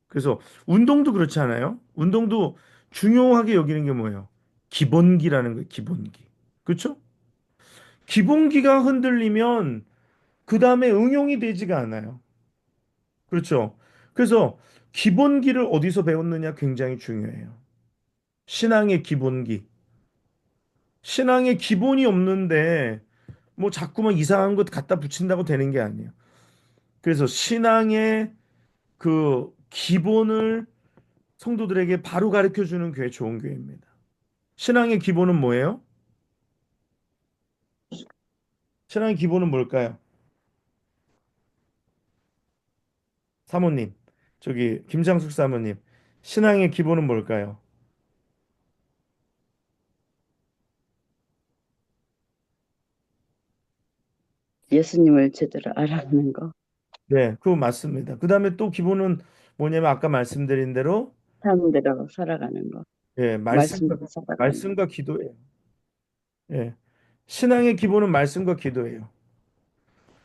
그래서 운동도 그렇지 않아요? 운동도 중요하게 여기는 게 뭐예요? 기본기라는 거예요, 기본기. 그렇죠? 기본기가 흔들리면 그 다음에 응용이 되지가 않아요. 그렇죠? 그래서 기본기를 어디서 배웠느냐 굉장히 중요해요. 신앙의 기본기. 신앙의 기본이 없는데 뭐 자꾸만 이상한 것 갖다 붙인다고 되는 게 아니에요. 그래서 신앙의 그 기본을 성도들에게 바로 가르쳐 주는 교회 좋은 교회입니다. 신앙의 기본은 뭐예요? 신앙의 기본은 뭘까요? 사모님. 저기 김장숙 사모님, 신앙의 기본은 뭘까요? 예수님을 제대로 알아가는 거, 네, 그거 맞습니다. 그다음에 또 기본은 뭐냐면 아까 말씀드린 대로 사람대로 살아가는 거, 예, 말씀과 말씀대로 살아가는 거. 말씀과 기도예요. 예. 신앙의 기본은 말씀과 기도예요.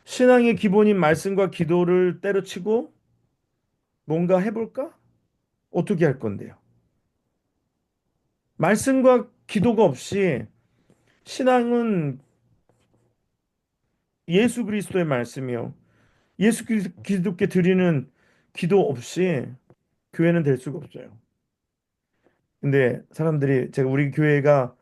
신앙의 기본인 말씀과 기도를 때려치고 뭔가 해볼까? 어떻게 할 건데요? 말씀과 기도가 없이 신앙은 예수 그리스도의 말씀이요. 예수 그리스도께 드리는 기도 없이 교회는 될 수가 없어요. 근데 사람들이 제가 우리 교회가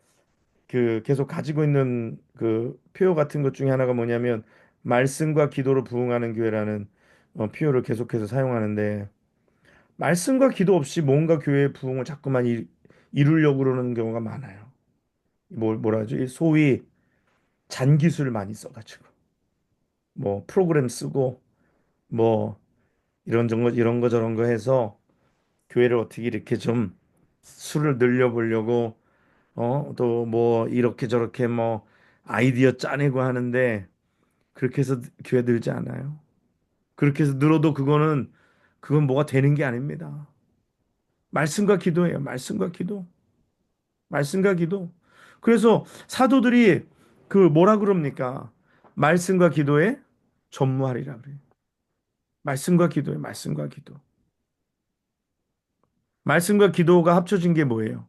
그 계속 가지고 있는 그 표어 같은 것 중에 하나가 뭐냐면 말씀과 기도로 부응하는 교회라는 표어를 계속해서 사용하는데 말씀과 기도 없이 뭔가 교회의 부흥을 자꾸만 이루려고 그러는 경우가 많아요. 뭐라 하죠? 이 소위 잔기술 많이 써가지고 뭐 프로그램 쓰고 뭐 이런 거 저런 거 해서 교회를 어떻게 이렇게 좀 수를 늘려보려고 또 뭐 이렇게 저렇게 뭐 아이디어 짜내고 하는데 그렇게 해서 교회 늘지 않아요. 그렇게 해서 늘어도 그건 뭐가 되는 게 아닙니다. 말씀과 기도예요. 말씀과 기도. 말씀과 기도. 그래서 사도들이 그 뭐라 그럽니까? 말씀과 기도에 전무하리라 그래요. 말씀과 기도에 말씀과 기도. 말씀과 기도가 합쳐진 게 뭐예요?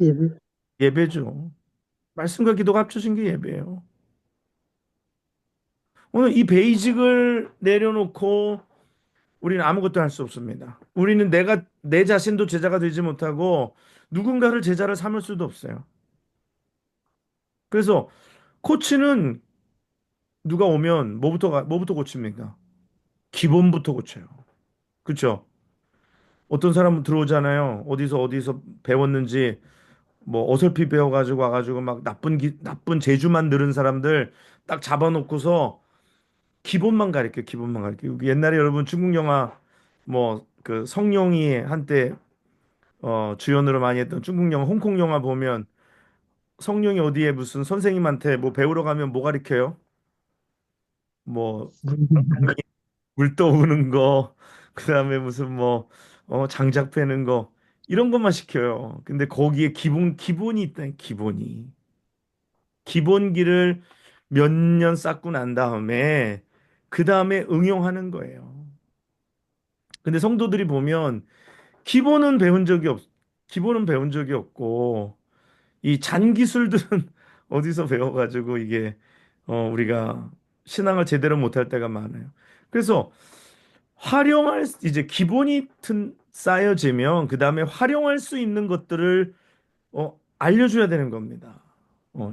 예배. 예배죠. 말씀과 기도가 합쳐진 게 예배예요. 오늘 이 베이직을 내려놓고 우리는 아무것도 할 수 없습니다. 우리는 내 자신도 제자가 되지 못하고 누군가를 제자를 삼을 수도 없어요. 그래서 코치는 누가 오면 뭐부터 고칩니까? 기본부터 고쳐요. 그렇죠? 어떤 사람은 들어오잖아요. 어디서 배웠는지 뭐 어설피 배워가지고 와가지고 막 나쁜 재주만 늘은 사람들 딱 잡아놓고서 기본만 가르쳐, 기본만 가르쳐. 옛날에 여러분 중국 영화 뭐 그 성룡이 한때 주연으로 많이 했던 중국 영화, 홍콩 영화 보면 성룡이 어디에 무슨 선생님한테 뭐 배우러 가면 뭐 가르쳐요? 뭐 물 떠오는 거, 그다음에 무슨 뭐 장작 패는 거 이런 것만 시켜요. 근데 거기에 기본이 있다, 기본이. 기본기를 몇 년 쌓고 난 다음에 그 다음에 응용하는 거예요. 근데 성도들이 보면 기본은 배운 적이 없, 기본은 배운 적이 없고 이 잔기술들은 어디서 배워가지고 이게 우리가 신앙을 제대로 못할 때가 많아요. 그래서 이제 기본이 쌓여지면 그 다음에 활용할 수 있는 것들을 알려줘야 되는 겁니다.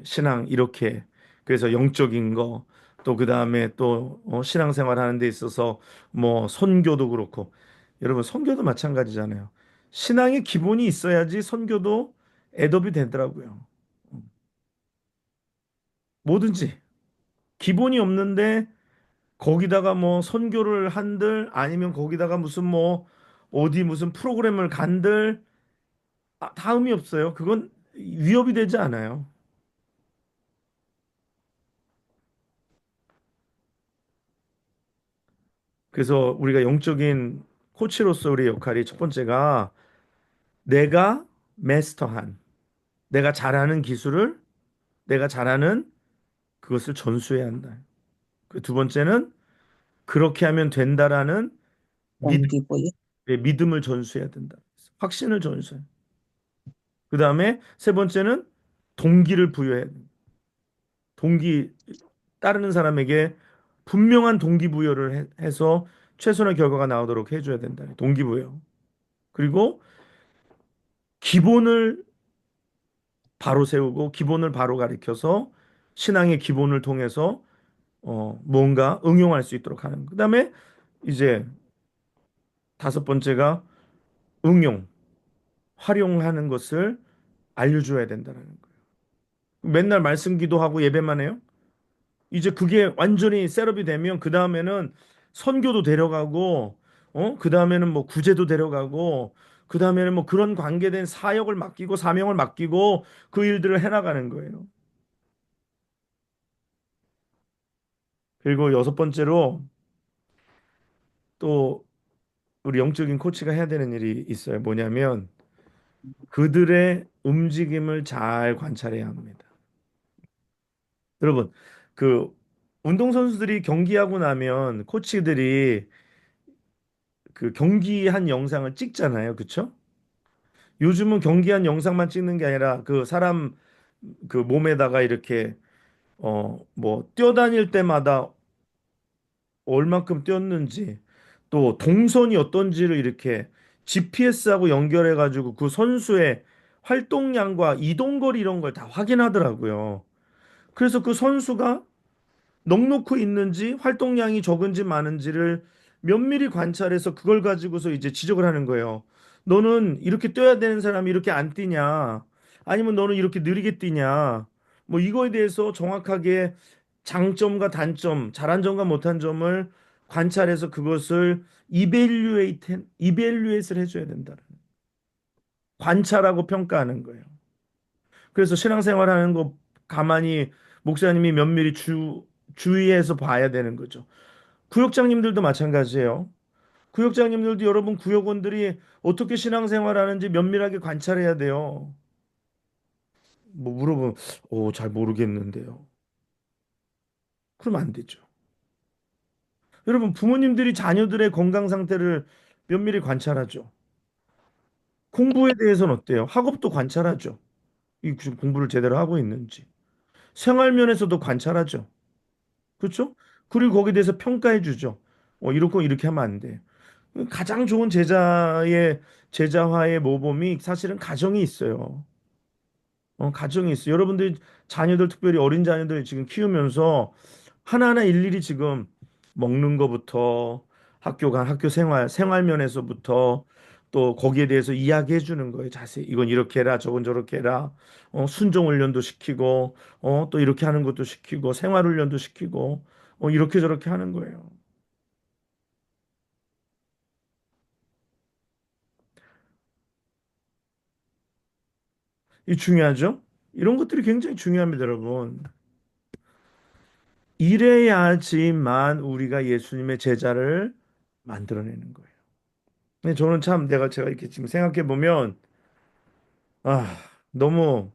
신앙 이렇게 그래서 영적인 거 또 그 다음에 또 신앙생활 하는 데 있어서 뭐 선교도 그렇고 여러분 선교도 마찬가지잖아요. 신앙의 기본이 있어야지 선교도 애덥이 되더라고요. 뭐든지 기본이 없는데 거기다가 뭐 선교를 한들 아니면 거기다가 무슨 뭐 어디 무슨 프로그램을 간들 다음이 없어요. 그건 위협이 되지 않아요. 그래서 우리가 영적인 코치로서 우리의 역할이 첫 번째가 내가 마스터한 내가 잘하는 기술을 내가 잘하는 그것을 전수해야 한다. 그 두 번째는 그렇게 하면 된다라는 믿, 동기부여. 믿음을 전수해야 된다. 확신을 전수해. 그 다음에 세 번째는 동기를 부여해야 된다. 동기 따르는 사람에게 분명한 동기부여를 해서 최선의 결과가 나오도록 해줘야 된다. 동기부여. 그리고 기본을 바로 세우고 기본을 바로 가리켜서 신앙의 기본을 통해서 뭔가 응용할 수 있도록 하는. 그다음에 이제 다섯 번째가 응용, 활용하는 것을 알려줘야 된다는 거예요. 맨날 말씀 기도하고 예배만 해요? 이제 그게 완전히 셋업이 되면 그 다음에는 선교도 데려가고, 그 다음에는 뭐 구제도 데려가고, 그 다음에는 뭐 그런 관계된 사역을 맡기고 사명을 맡기고 그 일들을 해나가는 거예요. 그리고 여섯 번째로 또 우리 영적인 코치가 해야 되는 일이 있어요. 뭐냐면 그들의 움직임을 잘 관찰해야 합니다. 여러분, 그 운동선수들이 경기하고 나면 코치들이 그 경기한 영상을 찍잖아요. 그쵸? 요즘은 경기한 영상만 찍는 게 아니라 그 사람 그 몸에다가 이렇게 뭐 뛰어다닐 때마다 얼만큼 뛰었는지 또 동선이 어떤지를 이렇게 GPS하고 연결해 가지고 그 선수의 활동량과 이동거리 이런 걸 다 확인하더라고요. 그래서 그 선수가 넉넉히 있는지 활동량이 적은지 많은지를 면밀히 관찰해서 그걸 가지고서 이제 지적을 하는 거예요. 너는 이렇게 뛰어야 되는 사람이 이렇게 안 뛰냐? 아니면 너는 이렇게 느리게 뛰냐? 뭐 이거에 대해서 정확하게 장점과 단점, 잘한 점과 못한 점을 관찰해서 그것을 이벨류에이트를 해줘야 된다. 관찰하고 평가하는 거예요. 그래서 신앙생활하는 거 가만히 목사님이 면밀히 주의해서 봐야 되는 거죠. 구역장님들도 마찬가지예요. 구역장님들도 여러분 구역원들이 어떻게 신앙생활하는지 면밀하게 관찰해야 돼요. 뭐 물어보면 잘 모르겠는데요. 그러면 안 되죠. 여러분 부모님들이 자녀들의 건강 상태를 면밀히 관찰하죠. 공부에 대해서는 어때요? 학업도 관찰하죠. 이 지금 공부를 제대로 하고 있는지. 생활 면에서도 관찰하죠. 그렇죠? 그리고 거기에 대해서 평가해 주죠. 이렇고 이렇게 하면 안 돼. 가장 좋은 제자화의 모범이 사실은 가정이 있어요. 가정이 있어요. 여러분들 자녀들 특별히 어린 자녀들 지금 키우면서 하나하나 일일이 지금 먹는 거부터 학교 생활 면에서부터 또 거기에 대해서 이야기해 주는 거예요. 자세히 이건 이렇게 해라, 저건 저렇게 해라. 순종 훈련도 시키고 또 이렇게 하는 것도 시키고 생활 훈련도 시키고 이렇게 저렇게 하는 거예요. 이 중요하죠? 이런 것들이 굉장히 중요합니다, 여러분. 이래야지만 우리가 예수님의 제자를 만들어내는 거예요. 근데 저는 참 제가 이렇게 지금 생각해 보면 아, 너무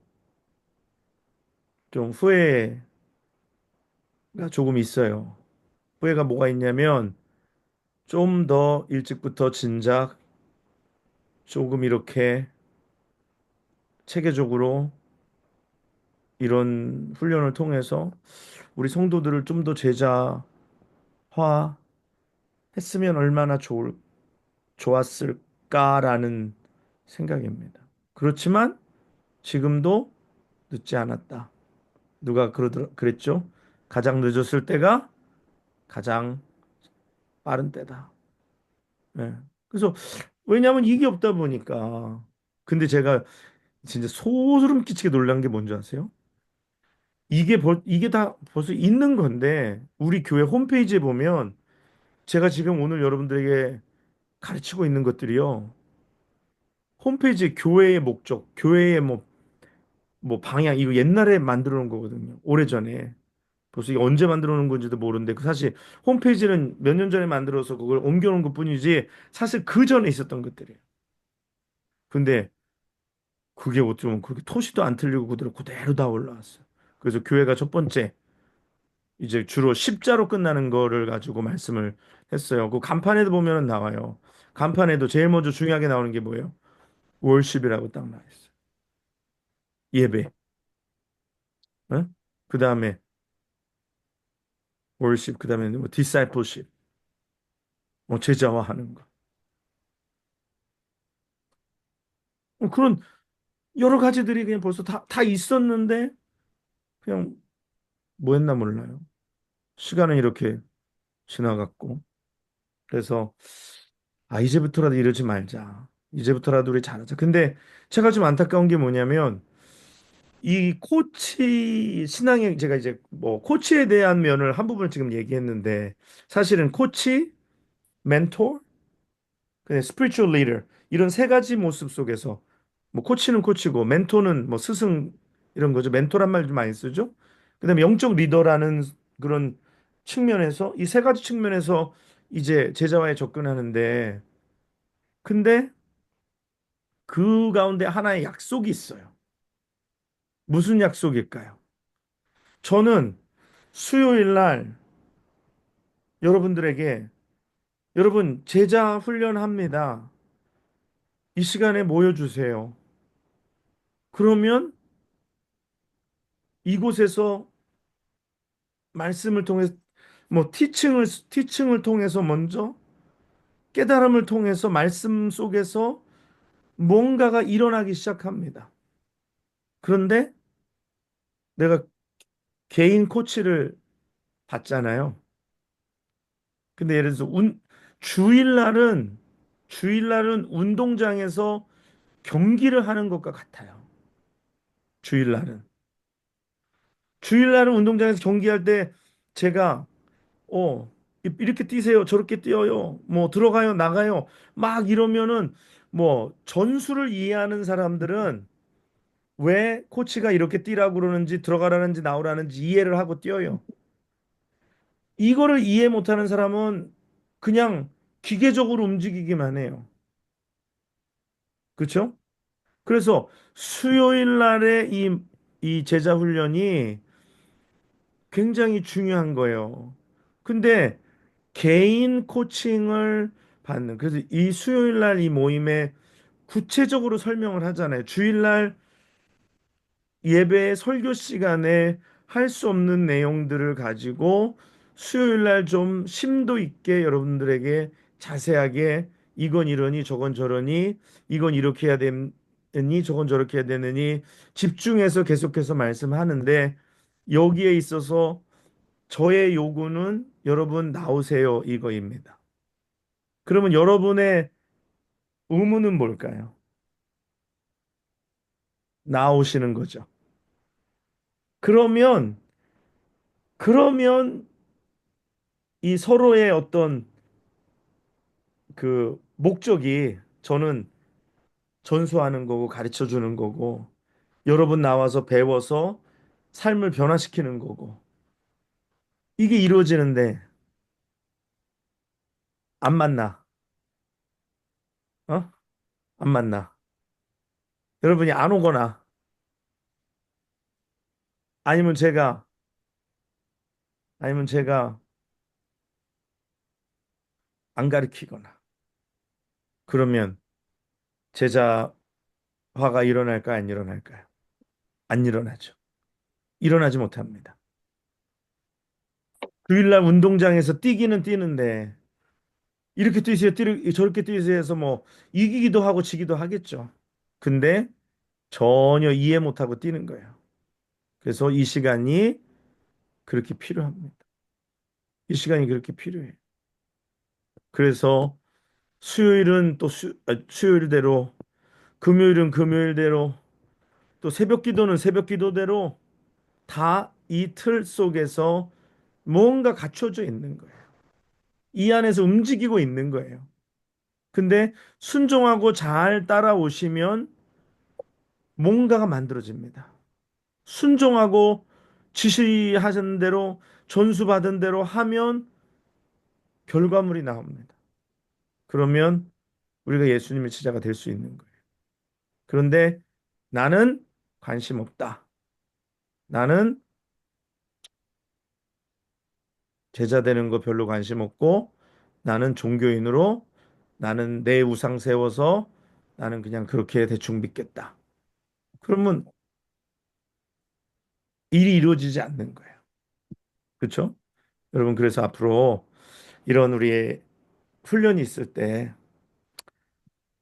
좀 후회가 조금 있어요. 후회가 뭐가 있냐면 좀 더 일찍부터 진작 조금 이렇게 체계적으로 이런 훈련을 통해서 우리 성도들을 좀 더 제자화했으면 얼마나 좋았을까라는 생각입니다. 그렇지만 지금도 늦지 않았다. 누가 그랬죠? 가장 늦었을 때가 가장 빠른 때다. 예. 그래서 왜냐하면 이게 없다 보니까. 근데 제가 진짜 소름 끼치게 놀란 게 뭔지 아세요? 이게 다 벌써 있는 건데 우리 교회 홈페이지에 보면 제가 지금 오늘 여러분들에게 가르치고 있는 것들이요. 홈페이지 교회의 목적, 교회의 뭐 방향 이거 옛날에 만들어 놓은 거거든요. 오래전에. 벌써 이게 언제 만들어 놓은 건지도 모르는데 그 사실 홈페이지는 몇 년 전에 만들어서 그걸 옮겨 놓은 것뿐이지 사실 그 전에 있었던 것들이에요. 근데 그게 어쩌면 그렇게 토시도 안 틀리고 그대로 다 올라왔어요. 그래서 교회가 첫 번째 이제 주로 십자로 끝나는 거를 가지고 말씀을 했어요. 그 간판에도 보면은 나와요. 간판에도 제일 먼저 중요하게 나오는 게 뭐예요? 월십이라고 딱 나와 있어요. 예배. 그 다음에 월십, 그 다음에 뭐 디사이플십, 제자화하는 거. 그런 여러 가지들이 그냥 벌써 다 있었는데 그냥 뭐 했나 몰라요. 시간은 이렇게 지나갔고. 그래서 이제부터라도 이러지 말자. 이제부터라도 우리 잘하자. 근데 제가 좀 안타까운 게 뭐냐면 이 코치 신앙의 제가 이제 뭐 코치에 대한 면을 한 부분을 지금 얘기했는데 사실은 코치, 멘토, 그냥 spiritual leader 이런 세 가지 모습 속에서 뭐 코치는 코치고 멘토는 뭐 스승 이런 거죠. 멘토란 말 좀 많이 쓰죠. 그다음에 영적 리더라는 그런 측면에서 이 세 가지 측면에서 이제 제자와에 접근하는데 근데 그 가운데 하나의 약속이 있어요. 무슨 약속일까요? 저는 수요일 날 여러분들에게 여러분 제자 훈련합니다. 이 시간에 모여주세요. 그러면 이곳에서 말씀을 통해 뭐 티칭을 통해서 먼저 깨달음을 통해서 말씀 속에서 뭔가가 일어나기 시작합니다. 그런데 내가 개인 코치를 받잖아요. 근데 예를 들어서 주일날은 주일날은 운동장에서 경기를 하는 것과 같아요. 주일날은 주일날은 운동장에서 경기할 때 제가 이렇게 뛰세요. 저렇게 뛰어요. 뭐 들어가요, 나가요. 막 이러면은 뭐 전술을 이해하는 사람들은 왜 코치가 이렇게 뛰라고 그러는지 들어가라는지 나오라는지 이해를 하고 뛰어요. 이거를 이해 못하는 사람은 그냥 기계적으로 움직이기만 해요. 그렇죠? 그래서 수요일 날의 이 제자 훈련이 굉장히 중요한 거예요. 근데 개인 코칭을 받는. 그래서 이 수요일 날 이 모임에 구체적으로 설명을 하잖아요. 주일 날 예배 설교 시간에 할 수 없는 내용들을 가지고 수요일 날 좀 심도 있게 여러분들에게 자세하게 이건 이러니 저건 저러니 이건 이렇게 해야 되니 저건 저렇게 해야 되느니 집중해서 계속해서 말씀하는데 여기에 있어서 저의 요구는 여러분 나오세요 이거입니다. 그러면 여러분의 의무는 뭘까요? 나오시는 거죠. 그러면 그러면 이 서로의 어떤 그 목적이 저는 전수하는 거고 가르쳐 주는 거고 여러분 나와서 배워서 삶을 변화시키는 거고 이게 이루어지는데 안 만나. 어? 안 만나. 여러분이 안 오거나 아니면 제가 아니면 제가 안 가르치거나 그러면 제자화가 일어날까요? 안 일어날까요? 안 일어나죠. 일어나지 못합니다. 주일날 운동장에서 뛰기는 뛰는데 이렇게 뛰세요, 저렇게 뛰세요 해서 뭐 이기기도 하고 지기도 하겠죠. 근데 전혀 이해 못하고 뛰는 거예요. 그래서 이 시간이 그렇게 필요합니다. 이 시간이 그렇게 필요해요. 그래서 수요일은 또 수요일대로, 금요일은 금요일대로, 또 새벽 기도는 새벽 기도대로 다 이 틀 속에서 뭔가 갖춰져 있는 거예요. 이 안에서 움직이고 있는 거예요. 근데 순종하고 잘 따라오시면 뭔가가 만들어집니다. 순종하고 지시하신 대로 전수받은 대로 하면 결과물이 나옵니다. 그러면 우리가 예수님의 제자가 될 수 있는 거예요. 그런데 나는 관심 없다. 나는 제자 되는 거 별로 관심 없고 나는 종교인으로 나는 내 우상 세워서 나는 그냥 그렇게 대충 믿겠다. 그러면 일이 이루어지지 않는 거예요. 그렇죠? 여러분 그래서 앞으로 이런 우리의 훈련이 있을 때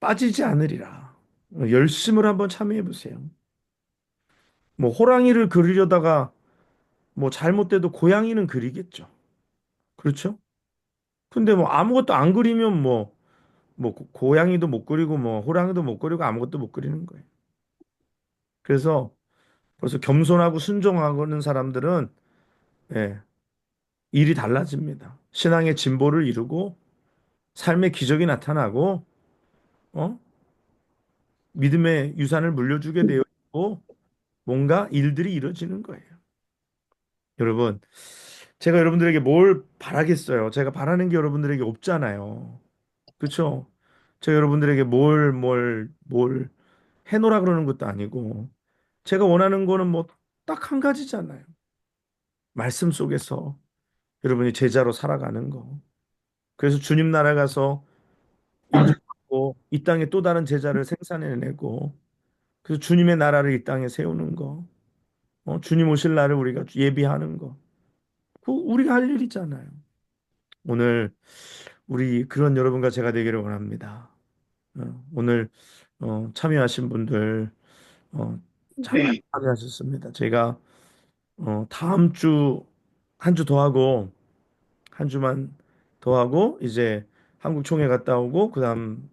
빠지지 않으리라. 열심을 한번 참여해 보세요. 뭐 호랑이를 그리려다가 뭐 잘못돼도 고양이는 그리겠죠. 그렇죠? 근데 뭐 아무것도 안 그리면 뭐 고양이도 못 그리고 뭐 호랑이도 못 그리고 아무것도 못 그리는 거예요. 그래서 그래서 겸손하고 순종하는 사람들은 예, 일이 달라집니다. 신앙의 진보를 이루고 삶의 기적이 나타나고 어? 믿음의 유산을 물려주게 되어 있고 뭔가 일들이 이루어지는 거예요. 여러분, 제가 여러분들에게 뭘 바라겠어요? 제가 바라는 게 여러분들에게 없잖아요. 그렇죠? 제가 여러분들에게 뭘 해놓으라 그러는 것도 아니고 제가 원하는 거는 뭐 딱 한 가지잖아요. 말씀 속에서 여러분이 제자로 살아가는 거. 그래서 주님 나라 가서 인정받고 이 땅에 또 다른 제자를 생산해내고 그래서 주님의 나라를 이 땅에 세우는 거. 주님 오실 날을 우리가 예비하는 거. 그 우리가 할 일이잖아요. 오늘 우리 그런 여러분과 제가 되기를 원합니다. 오늘 참여하신 분들 잘 참여하셨습니다. 제가 다음 주 한 주 더 하고 한 주만 더 하고 이제 한국 총회 갔다 오고 그다음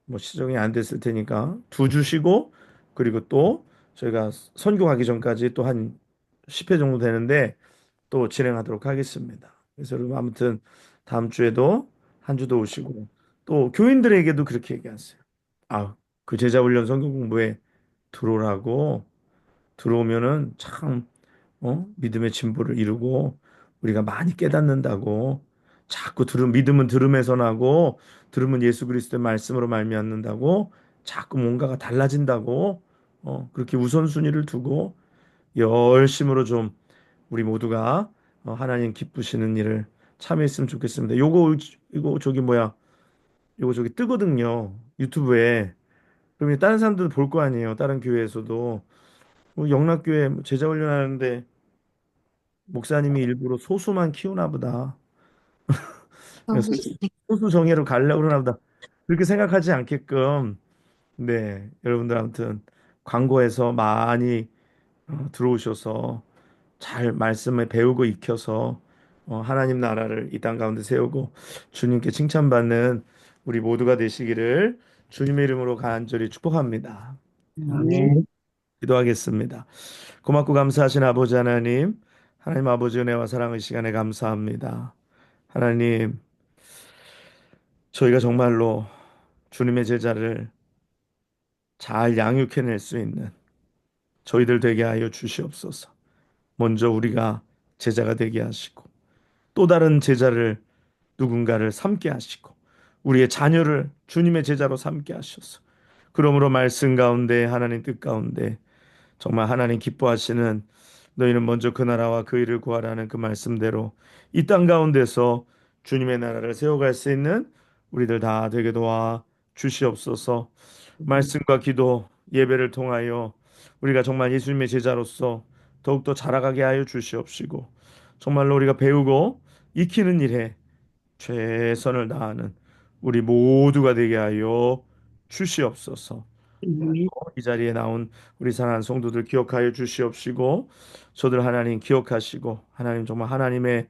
뭐 시정이 안 됐을 테니까 두 주 쉬고 그리고 또 저희가 선교 가기 전까지 또 한 10회 정도 되는데 또 진행하도록 하겠습니다. 그래서 여러분 아무튼 다음 주에도 한 주 더 오시고 또 교인들에게도 그렇게 얘기하세요. 아, 그 제자 훈련 선교 공부에 들어오라고 들어오면은 참 믿음의 진보를 이루고 우리가 많이 깨닫는다고 자꾸 믿음은 들음에서 나고 들음은 예수 그리스도의 말씀으로 말미암는다고 자꾸 뭔가가 달라진다고 그렇게 우선순위를 두고 열심으로 좀 우리 모두가 하나님 기쁘시는 일을 참여했으면 좋겠습니다. 이거 저기 뭐야? 이거 저기 뜨거든요. 유튜브에. 그러면 다른 사람들도 볼 거 아니에요. 다른 교회에서도 영락교회 뭐 제자 훈련하는데 목사님이 일부러 소수만 키우나 보다. 그래서 소수 정예로 가려고 그러나 보다. 그렇게 생각하지 않게끔 네, 여러분들 아무튼 광고에서 많이 들어오셔서 잘 말씀을 배우고 익혀서 하나님 나라를 이 땅 가운데 세우고 주님께 칭찬받는 우리 모두가 되시기를 주님의 이름으로 간절히 축복합니다. 아멘. 아멘. 기도하겠습니다. 고맙고 감사하신 아버지 하나님, 하나님 아버지 은혜와 사랑의 시간에 감사합니다. 하나님, 저희가 정말로 주님의 제자를 잘 양육해낼 수 있는 저희들 되게 하여 주시옵소서. 먼저 우리가 제자가 되게 하시고 또 다른 제자를 누군가를 삼게 하시고 우리의 자녀를 주님의 제자로 삼게 하셔서 그러므로 말씀 가운데 하나님 뜻 가운데 정말 하나님 기뻐하시는 너희는 먼저 그 나라와 그 일을 구하라는 그 말씀대로 이 땅 가운데서 주님의 나라를 세워갈 수 있는 우리들 다 되게 도와 주시옵소서. 말씀과 기도 예배를 통하여 우리가 정말 예수님의 제자로서 더욱더 자라가게 하여 주시옵시고 정말로 우리가 배우고 익히는 일에 최선을 다하는 우리 모두가 되게 하여 주시옵소서. 아멘. 이 자리에 나온 우리 사랑하는 성도들 기억하여 주시옵시고 저들 하나님 기억하시고 하나님 정말 하나님의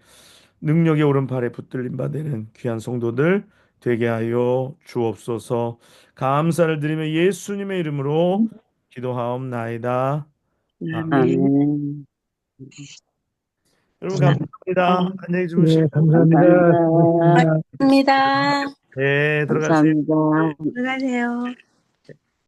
능력의 오른팔에 붙들림 받는 귀한 성도들 되게 하여 주옵소서. 감사를 드리며 예수님의 이름으로 기도하옵나이다. 아멘. 여러분 감사합니다. 안녕히 예, 주무시고 감사합니다. 감사합니다. 수고하셨습니다. 입니다. 네 들어가세요. 감사합니다. 들어가세요.